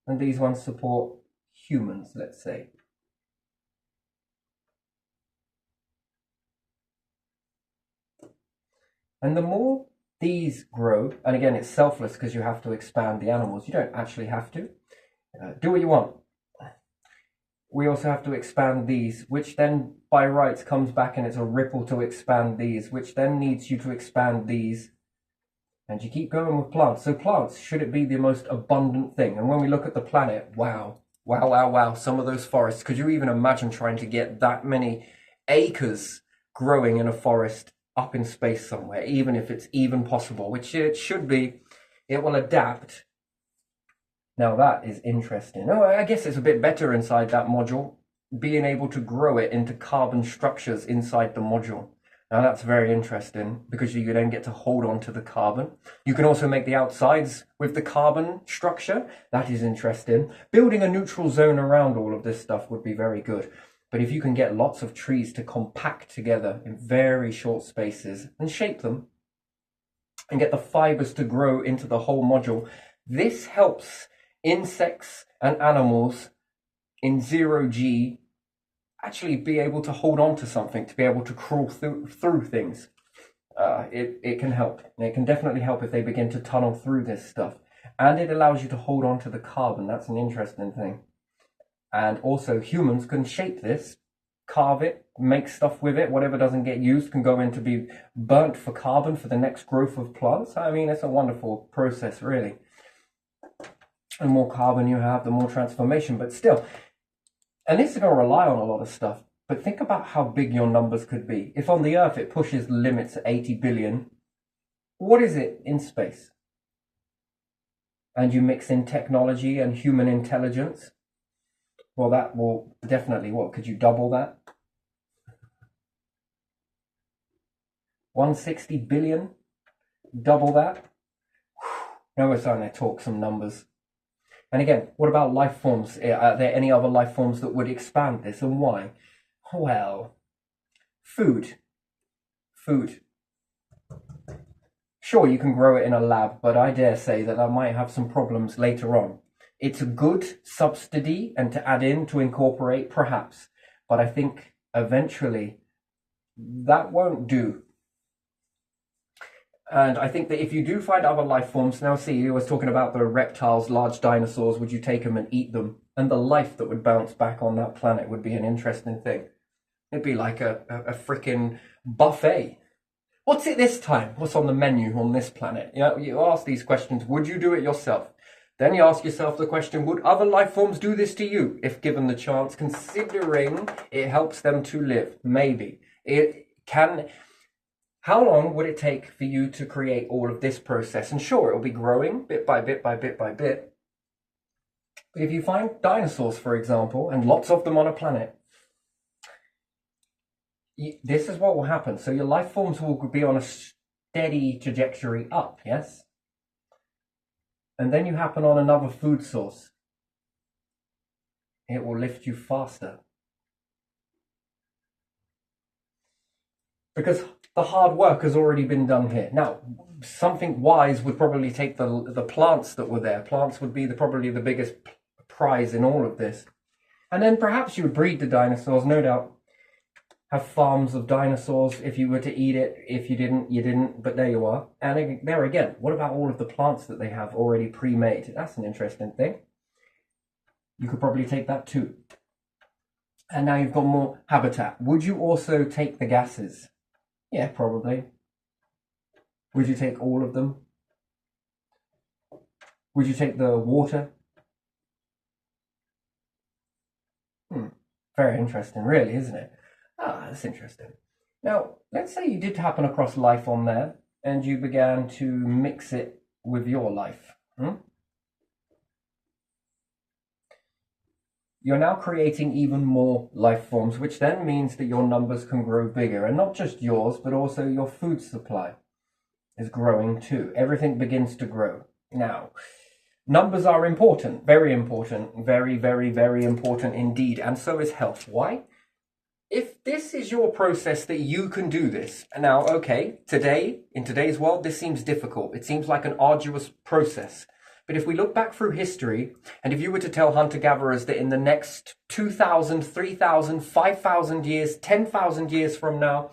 And these ones support humans, let's say. And the more these grow, and again, it's selfless because you have to expand the animals. You don't actually have to. Do what you want. We also have to expand these, which then by rights comes back and it's a ripple to expand these, which then needs you to expand these. And you keep going with plants. So plants, should it be the most abundant thing? And when we look at the planet, wow, wow, wow, wow, some of those forests, could you even imagine trying to get that many acres growing in a forest up in space somewhere, even if it's even possible, which it should be, it will adapt. Now that is interesting. Oh, I guess it's a bit better inside that module, being able to grow it into carbon structures inside the module. Now that's very interesting because you then get to hold on to the carbon. You can also make the outsides with the carbon structure. That is interesting. Building a neutral zone around all of this stuff would be very good. But if you can get lots of trees to compact together in very short spaces and shape them and get the fibers to grow into the whole module, this helps insects and animals in 0G actually be able to hold on to something, to be able to crawl through things. It can help. It can definitely help if they begin to tunnel through this stuff. And it allows you to hold on to the carbon. That's an interesting thing. And also humans can shape this, carve it, make stuff with it. Whatever doesn't get used can go in to be burnt for carbon for the next growth of plants. I mean, it's a wonderful process, really. The more carbon you have, the more transformation. But still, and this is going to rely on a lot of stuff. But think about how big your numbers could be. If on the Earth it pushes the limits at 80 billion, what is it in space? And you mix in technology and human intelligence. Well, that will definitely, what, could you double that? 160 billion? Double that? Now we're starting to talk some numbers. And again, what about life forms? Are there any other life forms that would expand this, and why? Well, food. Food. Sure, you can grow it in a lab, but I dare say that might have some problems later on. It's a good subsidy and to add in, to incorporate, perhaps. But I think eventually that won't do. And I think that if you do find other life forms, now see, you was talking about the reptiles, large dinosaurs, would you take them and eat them? And the life that would bounce back on that planet would be an interesting thing. It'd be like a freaking buffet. What's it this time? What's on the menu on this planet? You know, you ask these questions, would you do it yourself? Then you ask yourself the question, would other life forms do this to you if given the chance, considering it helps them to live? Maybe. It can. How long would it take for you to create all of this process? And sure, it'll be growing bit by bit by bit by bit. But if you find dinosaurs, for example, and lots of them on a planet, this is what will happen. So your life forms will be on a steady trajectory up, yes? And then you happen on another food source. It will lift you faster. Because the hard work has already been done here. Now, something wise would probably take the plants that were there. Plants would be probably the biggest prize in all of this. And then perhaps you would breed the dinosaurs, no doubt. Have farms of dinosaurs if you were to eat it. If you didn't, you didn't, but there you are. And there again, what about all of the plants that they have already pre-made? That's an interesting thing. You could probably take that too. And now you've got more habitat. Would you also take the gases? Yeah, probably. Would you take all of them? Would you take the water? Very interesting, really, isn't it? Ah, that's interesting. Now, let's say you did happen across life on there and you began to mix it with your life. You're now creating even more life forms, which then means that your numbers can grow bigger. And not just yours, but also your food supply is growing too. Everything begins to grow. Now, numbers are important, very, very, very important indeed. And so is health. Why? If this is your process that you can do this, now, okay, today, in today's world, this seems difficult. It seems like an arduous process. But if we look back through history, and if you were to tell hunter-gatherers that in the next 2,000, 3,000, 5,000 years, 10,000 years from now,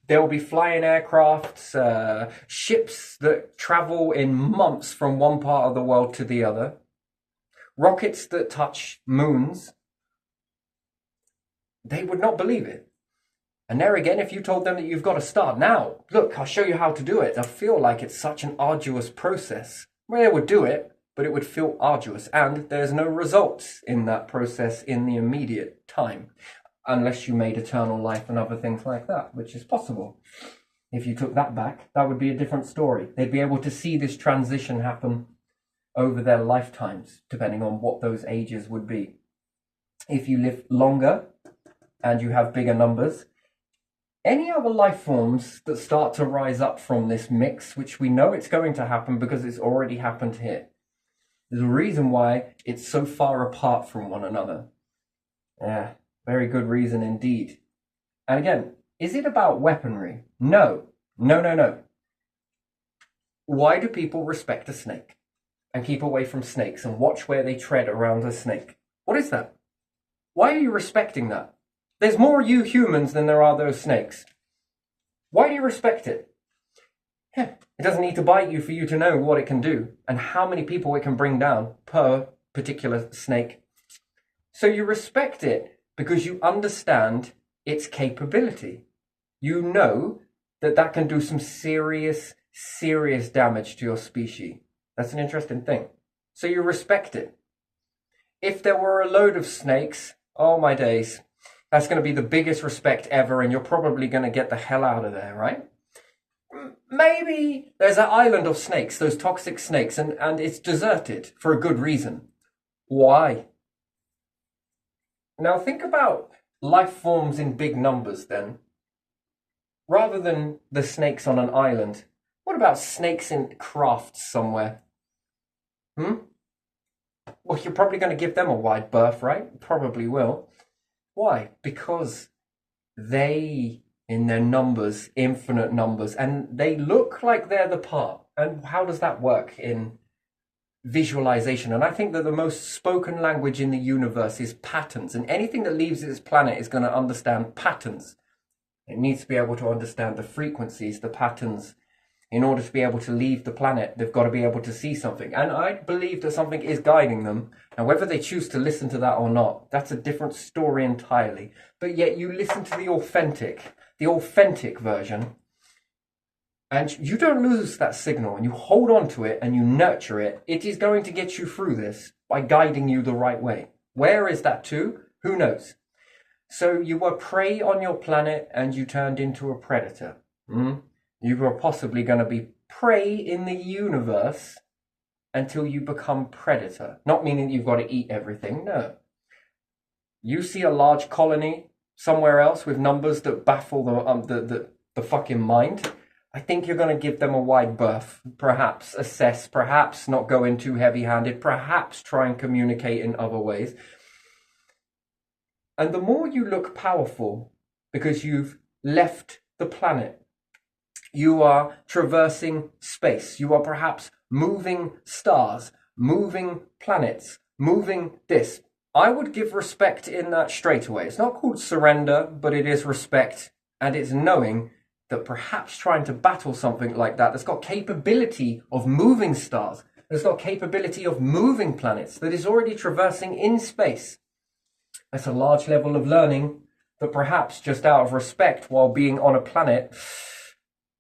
there will be flying aircrafts, ships that travel in months from one part of the world to the other, rockets that touch moons, they would not believe it. And there again, if you told them that you've got to start now, look, I'll show you how to do it, they'll feel like it's such an arduous process. Well, they would do it, but it would feel arduous, and there's no results in that process in the immediate time, unless you made eternal life and other things like that, which is possible. If you took that back, that would be a different story. They'd be able to see this transition happen over their lifetimes, depending on what those ages would be. If you live longer and you have bigger numbers, any other life forms that start to rise up from this mix, which we know it's going to happen because it's already happened here. There's a reason why it's so far apart from one another. Yeah, very good reason indeed. And again, is it about weaponry? No. Why do people respect a snake and keep away from snakes and watch where they tread around a snake? What is that? Why are you respecting that? There's more you humans than there are those snakes. Why do you respect it? It doesn't need to bite you for you to know what it can do and how many people it can bring down per particular snake. So you respect it because you understand its capability. You know that that can do some serious damage to your species. That's an interesting thing. So you respect it. If there were a load of snakes, oh my days, that's going to be the biggest respect ever, and you're probably going to get the hell out of there, right? Maybe there's an island of snakes, those toxic snakes, and it's deserted for a good reason. Why? Now think about life forms in big numbers then. Rather than the snakes on an island, what about snakes in crafts somewhere? Well, you're probably going to give them a wide berth, right? Probably will. Why? Because they, in their numbers, infinite numbers, and they look like they're the part. And how does that work in visualization? And I think that the most spoken language in the universe is patterns, and anything that leaves this planet is going to understand patterns. It needs to be able to understand the frequencies, the patterns. In order to be able to leave the planet, they've got to be able to see something. And I believe that something is guiding them. And whether they choose to listen to that or not, that's a different story entirely. But yet you listen to the authentic version. and you don't lose that signal, and you hold on to it and you nurture it, it is going to get you through this by guiding you the right way. Where is that to? Who knows? So you were prey on your planet and you turned into a predator. You were possibly going to be prey in the universe until you become predator. Not meaning you've got to eat everything, no. You see a large colony somewhere else with numbers that baffle the fucking mind, I think you're going to give them a wide berth. Perhaps assess, perhaps not go in too heavy-handed, perhaps try and communicate in other ways. And the more you look powerful because you've left the planet, you are traversing space, you are perhaps moving stars, moving planets, moving this. I would give respect in that straight away. It's not called surrender, but it is respect, and it's knowing that perhaps trying to battle something like that's got capability of moving stars, that's got capability of moving planets, that is already traversing in space. That's a large level of learning that perhaps just out of respect while being on a planet,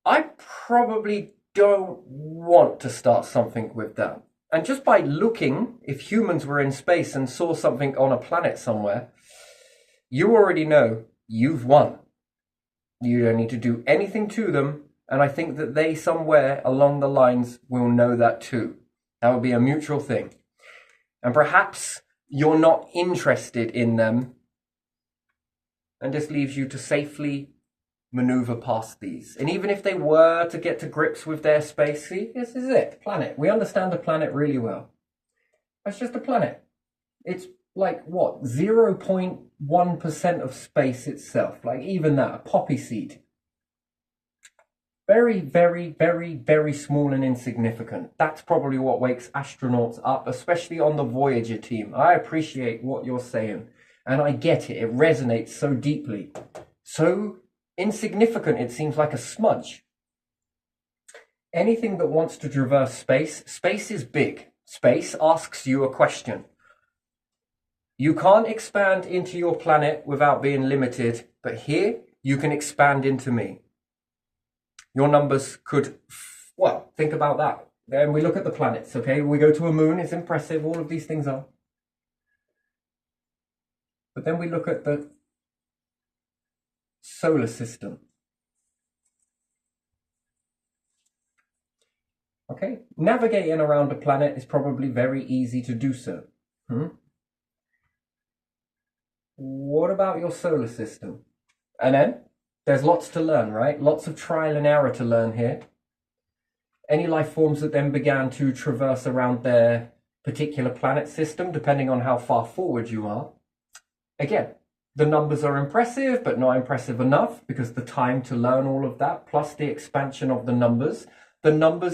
I probably don't want to start something with that. And just by looking, if humans were in space and saw something on a planet somewhere, you already know you've won. You don't need to do anything to them. And I think that they somewhere along the lines will know that too. That would be a mutual thing. And perhaps you're not interested in them, and this leaves you to safely maneuver past these. And even if they were to get to grips with their space, see, this is it, planet. We understand the planet really well. It's just a planet. It's like, what, 0.1% of space itself. Like even that, a poppy seed. Very, very, very, very small and insignificant. That's probably what wakes astronauts up, especially on the Voyager team. I appreciate what you're saying, and I get it. It resonates so deeply. So insignificant, it seems like a smudge. Anything that wants to traverse space, space is big. Space asks you a question. You can't expand into your planet without being limited, but here you can expand into me. Your numbers could, well, think about that. Then we look at the planets, okay? We go to a moon, it's impressive, all of these things are. But then we look at the solar system. Okay? Navigating around a planet is probably very easy to do so. What about your solar system? And then there's lots to learn, right? Lots of trial and error to learn here. Any life forms that then began to traverse around their particular planet system, depending on how far forward you are. Again, the numbers are impressive, but not impressive enough, because the time to learn all of that, plus the expansion of the numbers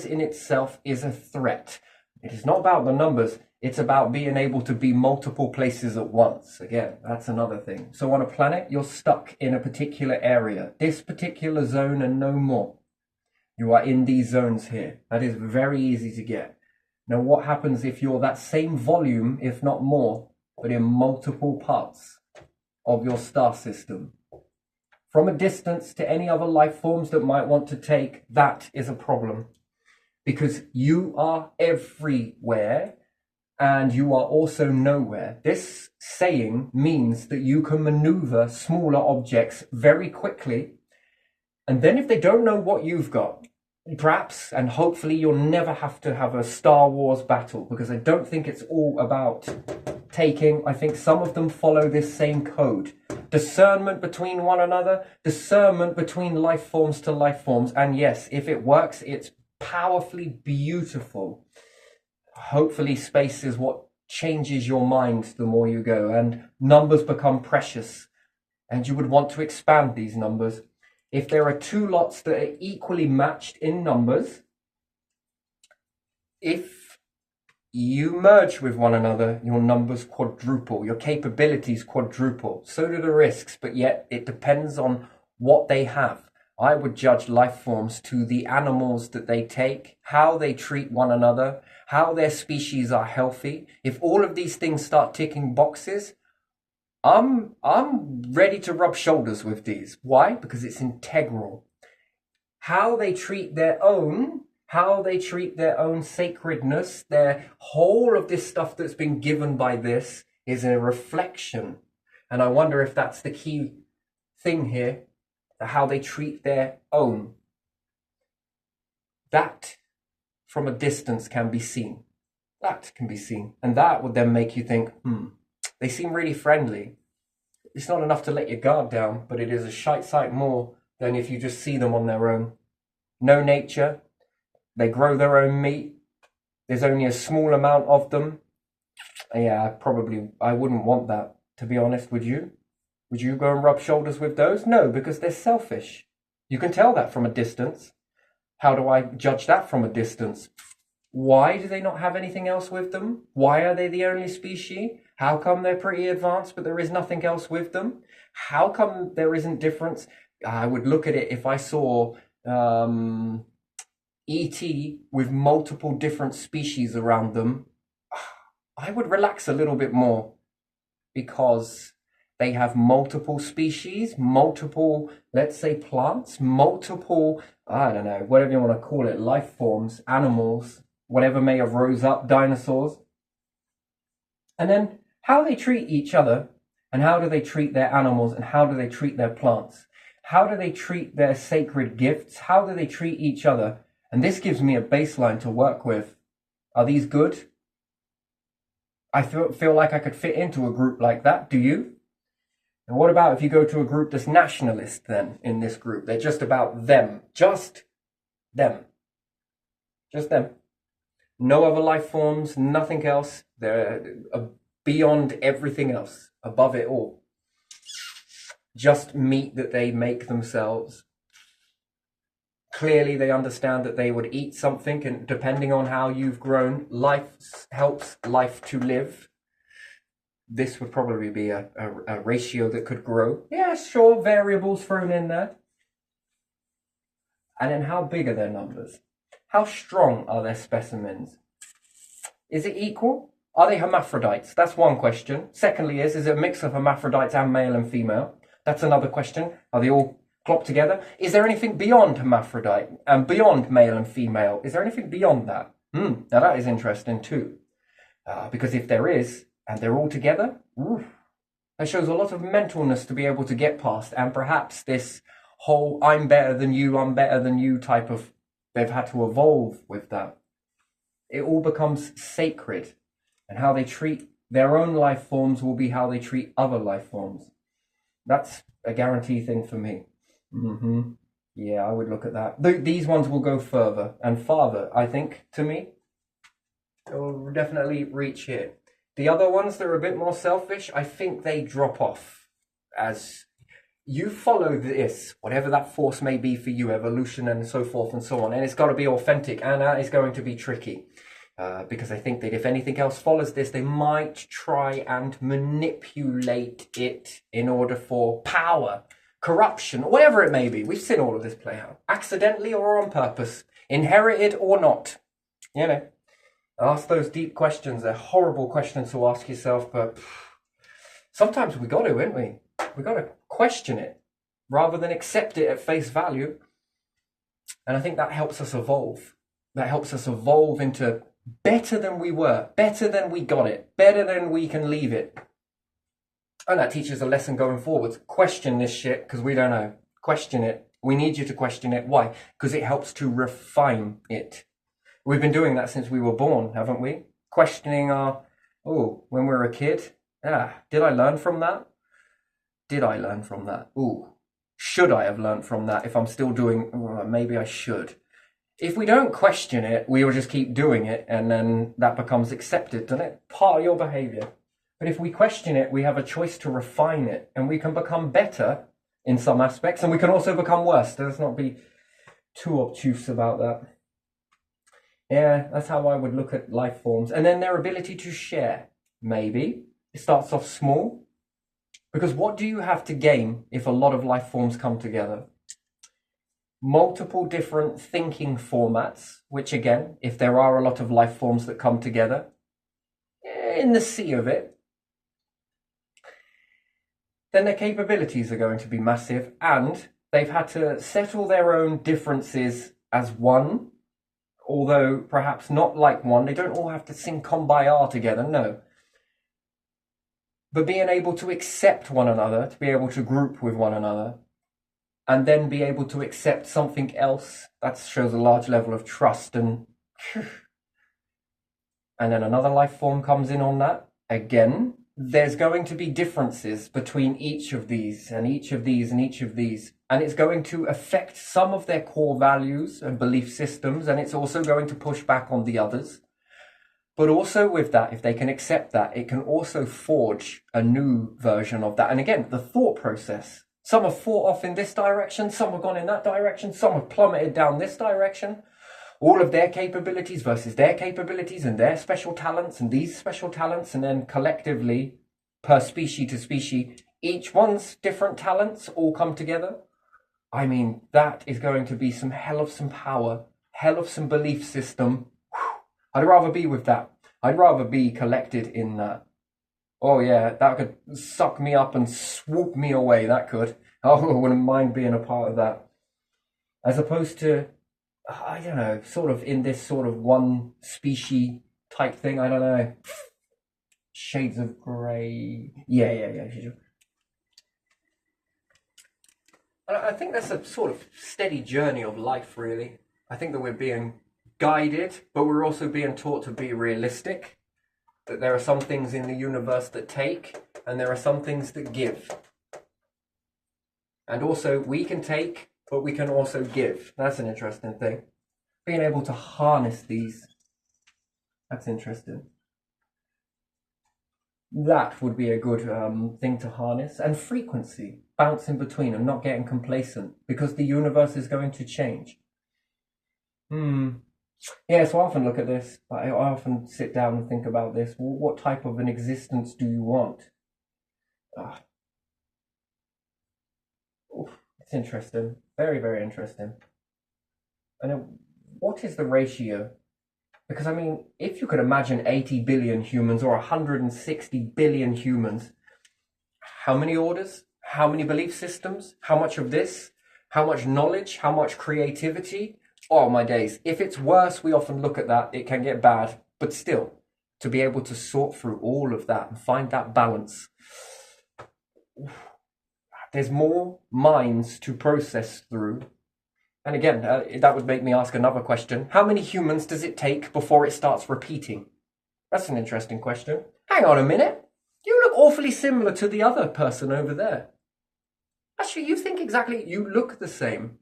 in itself is a threat. It is not about the numbers. It's about being able to be multiple places at once. Again, that's another thing. So on a planet, you're stuck in a particular area, this particular zone and no more. You are in these zones here. That is very easy to get. Now, what happens if you're that same volume, if not more, but in multiple parts of your star system? From a distance to any other life forms that might want to take, that is a problem. Because you are everywhere, and you are also nowhere. This saying means that you can maneuver smaller objects very quickly. And then if they don't know what you've got, perhaps and hopefully you'll never have to have a Star Wars battle, because I don't think it's all about taking. I think some of them follow this same code. Discernment between one another, discernment between life forms to life forms. And yes, if it works, it's powerfully beautiful. Hopefully space is what changes your mind the more you go, and numbers become precious, and you would want to expand these numbers. If there are two lots that are equally matched in numbers, if you merge with one another, your numbers quadruple, your capabilities quadruple. So do the risks, but yet it depends on what they have. I would judge life forms to the animals that they take, how they treat one another, how their species are healthy. If all of these things start ticking boxes, I'm ready to rub shoulders with these. Why? Because it's integral. how they treat their own, sacredness, their whole of this stuff that's been given by this is a reflection. And I wonder if that's the key thing here, how they treat their own. That from a distance can be seen. That can be seen. And that would then make you think, they seem really friendly. It's not enough to let your guard down, but it is a shite sight more than if you just see them on their own. No nature. They grow their own meat. There's only a small amount of them. Yeah, I wouldn't want that, to be honest. Would you? Would you go and rub shoulders with those? No, because they're selfish. You can tell that from a distance. How do I judge that from a distance? Why do they not have anything else with them? Why are they the only species? How come they're pretty advanced, but there is nothing else with them? How come there isn't difference? I would look at it if I saw E.T. with multiple different species around them. I would relax a little bit more because they have multiple species, multiple, let's say, plants, multiple, I don't know, whatever you want to call it, life forms, animals, whatever may have rose up, dinosaurs. And then how they treat each other, and how do they treat their animals, and how do they treat their plants? How do they treat their sacred gifts? How do they treat each other? And this gives me a baseline to work with. Are these good? I feel like I could fit into a group like that. Do you? And what about if you go to a group that's nationalist then in this group? They're just about them. Just them. Just them. No other life forms, nothing else. They're beyond everything else, above it all. Just meat that they make themselves. Clearly they understand that they would eat something, and depending on how you've grown, life helps life to live. This would probably be a ratio that could grow. Yeah, sure, variables thrown in there. And then how big are their numbers? How strong are their specimens? Is it equal? Are they hermaphrodites? That's one question. Secondly is it a mix of hermaphrodites and male and female? That's another question. Are they all clopped together? Is there anything beyond hermaphrodite and beyond male and female? Is there anything beyond that? Now that is interesting too. Because if there is, and they're all together, that shows a lot of mentalness to be able to get past. And perhaps this whole I'm better than you type of, they've had to evolve with that. It all becomes sacred. And how they treat their own life forms will be how they treat other life forms. That's a guarantee thing for me. Yeah, I would look at that. These ones will go further and farther, I think, to me. They'll definitely reach here. The other ones that are a bit more selfish, I think they drop off. As you follow this, whatever that force may be for you, evolution and so forth and so on, and it's got to be authentic, and that is going to be tricky. Because I think that if anything else follows this, they might try and manipulate it in order for power, corruption, whatever it may be. We've seen all of this play out, accidentally or on purpose, inherited or not. You know, ask those deep questions. They're horrible questions to ask yourself, but sometimes we got to, ain't we? We got to question it rather than accept it at face value. And I think that helps us evolve. That helps us evolve into better than we were, better than we got it, better than we can leave it. And that teaches a lesson going forward. Question this shit, because we don't know. Question it. We need you to question it. Why? Because it helps to refine it. We've been doing that since we were born, haven't we? Questioning when we were a kid. Did I learn from that? Did I learn from that? Should I have learned from that? If I'm still doing, maybe I should. If we don't question it, we will just keep doing it, and then that becomes accepted, doesn't it? Part of your behavior. But if we question it, we have a choice to refine it, and we can become better in some aspects, and we can also become worse. Let's not be too obtuse about that. Yeah, that's how I would look at life forms. And then their ability to share, maybe. It starts off small. Because what do you have to gain if a lot of life forms come together? Multiple different thinking formats, which again, if there are a lot of life forms that come together, in the sea of it, then their capabilities are going to be massive, and they've had to settle their own differences as one, although perhaps not like one. They don't all have to sing Kumbaya together, no. But being able to accept one another, to be able to group with one another, and then be able to accept something else, that shows a large level of trust. And then another life form comes in on that. Again, there's going to be differences between each of these and each of these and each of these. And it's going to affect some of their core values and belief systems. And it's also going to push back on the others. But also with that, if they can accept that, it can also forge a new version of that. And again, the thought process. Some have fought off in this direction, some have gone in that direction, some have plummeted down this direction. All of their capabilities versus their capabilities and their special talents and these special talents. And then collectively, per species to species, each one's different talents all come together. I mean, that is going to be some hell of some power, hell of some belief system. I'd rather be with that. I'd rather be collected in that. Oh yeah, that could suck me up and swoop me away, that could. Oh, I wouldn't mind being a part of that. As opposed to, I don't know, sort of in this sort of one species type thing, I don't know. Shades of grey. Yeah. I think that's a sort of steady journey of life, really. I think that we're being guided, but we're also being taught to be realistic. That there are some things in the universe that take, and there are some things that give. And also, we can take, but we can also give. That's an interesting thing. Being able to harness these. That's interesting. That would be a good thing to harness. And frequency. Bounce in between and not getting complacent. Because the universe is going to change. Yeah, so I often look at this. I often sit down and think about this. What type of an existence do you want? It's interesting. Very, very interesting. And what is the ratio? Because, I mean, if you could imagine 80 billion humans or 160 billion humans, how many orders? How many belief systems? How much of this? How much knowledge? How much creativity? Oh my days. If it's worse, we often look at that. It can get bad. But still, to be able to sort through all of that and find that balance. There's more minds to process through. And again, that would make me ask another question. How many humans does it take before it starts repeating? That's an interesting question. Hang on a minute. You look awfully similar to the other person over there. Actually, you think exactly, you look the same.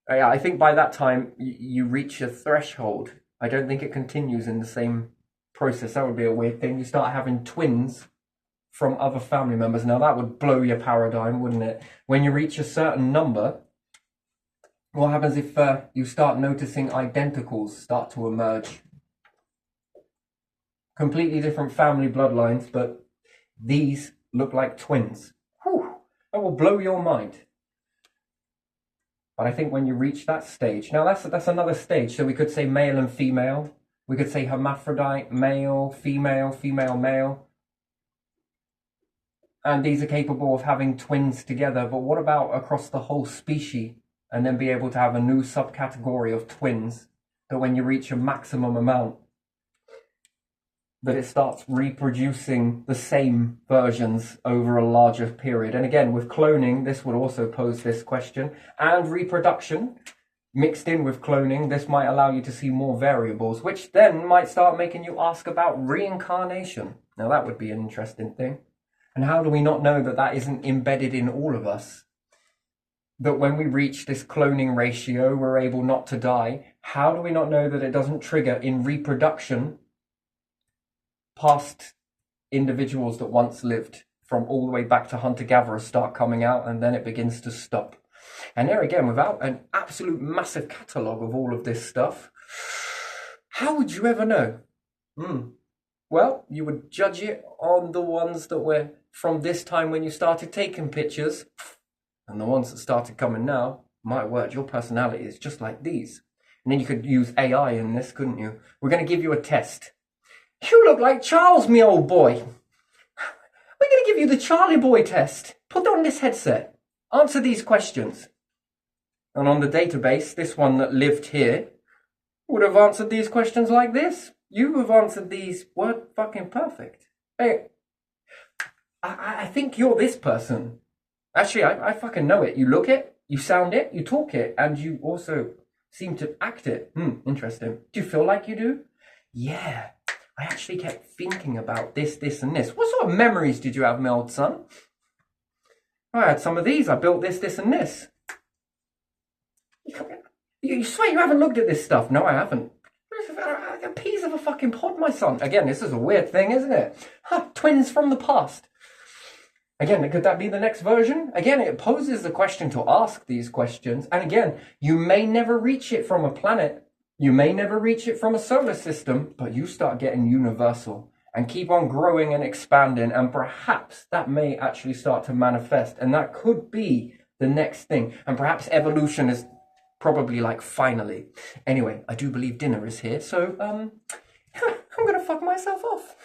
I think by that time, you reach a threshold. I don't think it continues in the same process. That would be a weird thing. You start having twins from other family members. Now, that would blow your paradigm, wouldn't it? When you reach a certain number, what happens if you start noticing identicals start to emerge? Completely different family bloodlines, but these look like twins. Whew, that will blow your mind. But I think when you reach that stage, now that's another stage. So we could say male and female. We could say hermaphrodite, male, female, female, male. And these are capable of having twins together. But what about across the whole species? And then be able to have a new subcategory of twins that when you reach a maximum amount, that it starts reproducing the same versions over a larger period. And again, with cloning, this would also pose this question. And reproduction, mixed in with cloning, this might allow you to see more variables, which then might start making you ask about reincarnation. Now that would be an interesting thing. And how do we not know that that isn't embedded in all of us? That when we reach this cloning ratio, we're able not to die. How do we not know that it doesn't trigger in reproduction past individuals that once lived from all the way back to hunter-gatherers start coming out, and then it begins to stop? And there again, without an absolute massive catalogue of all of this stuff, how would you ever know? Well, you would judge it on the ones that were from this time when you started taking pictures, and the ones that started coming now. My word, your personality is just like these. And then you could use AI in this, couldn't you? We're going to give you a test. You look like Charles, me old boy. We're going to give you the Charlie boy test. Put on this headset. Answer these questions. And on the database, this one that lived here would have answered these questions like this. You have answered these word fucking perfect. Hey, I think you're this person. Actually, I fucking know it. You look it, you sound it, you talk it, and you also seem to act it. Interesting. Do you feel like you do? Yeah. I actually kept thinking about this, and this. What sort of memories did you have, my old son? I had some of these. I built this, and this. You swear you haven't looked at this stuff? No, I haven't. A piece of a fucking pod, my son. Again, this is a weird thing, isn't it? Twins from the past. Again, could that be the next version? Again, it poses the question to ask these questions. And again, you may never reach it from a planet. You may never reach it from a solar system, but you start getting universal and keep on growing and expanding. And perhaps that may actually start to manifest. And that could be the next thing. And perhaps evolution is probably like finally. Anyway, I do believe dinner is here. So, I'm going to fuck myself off.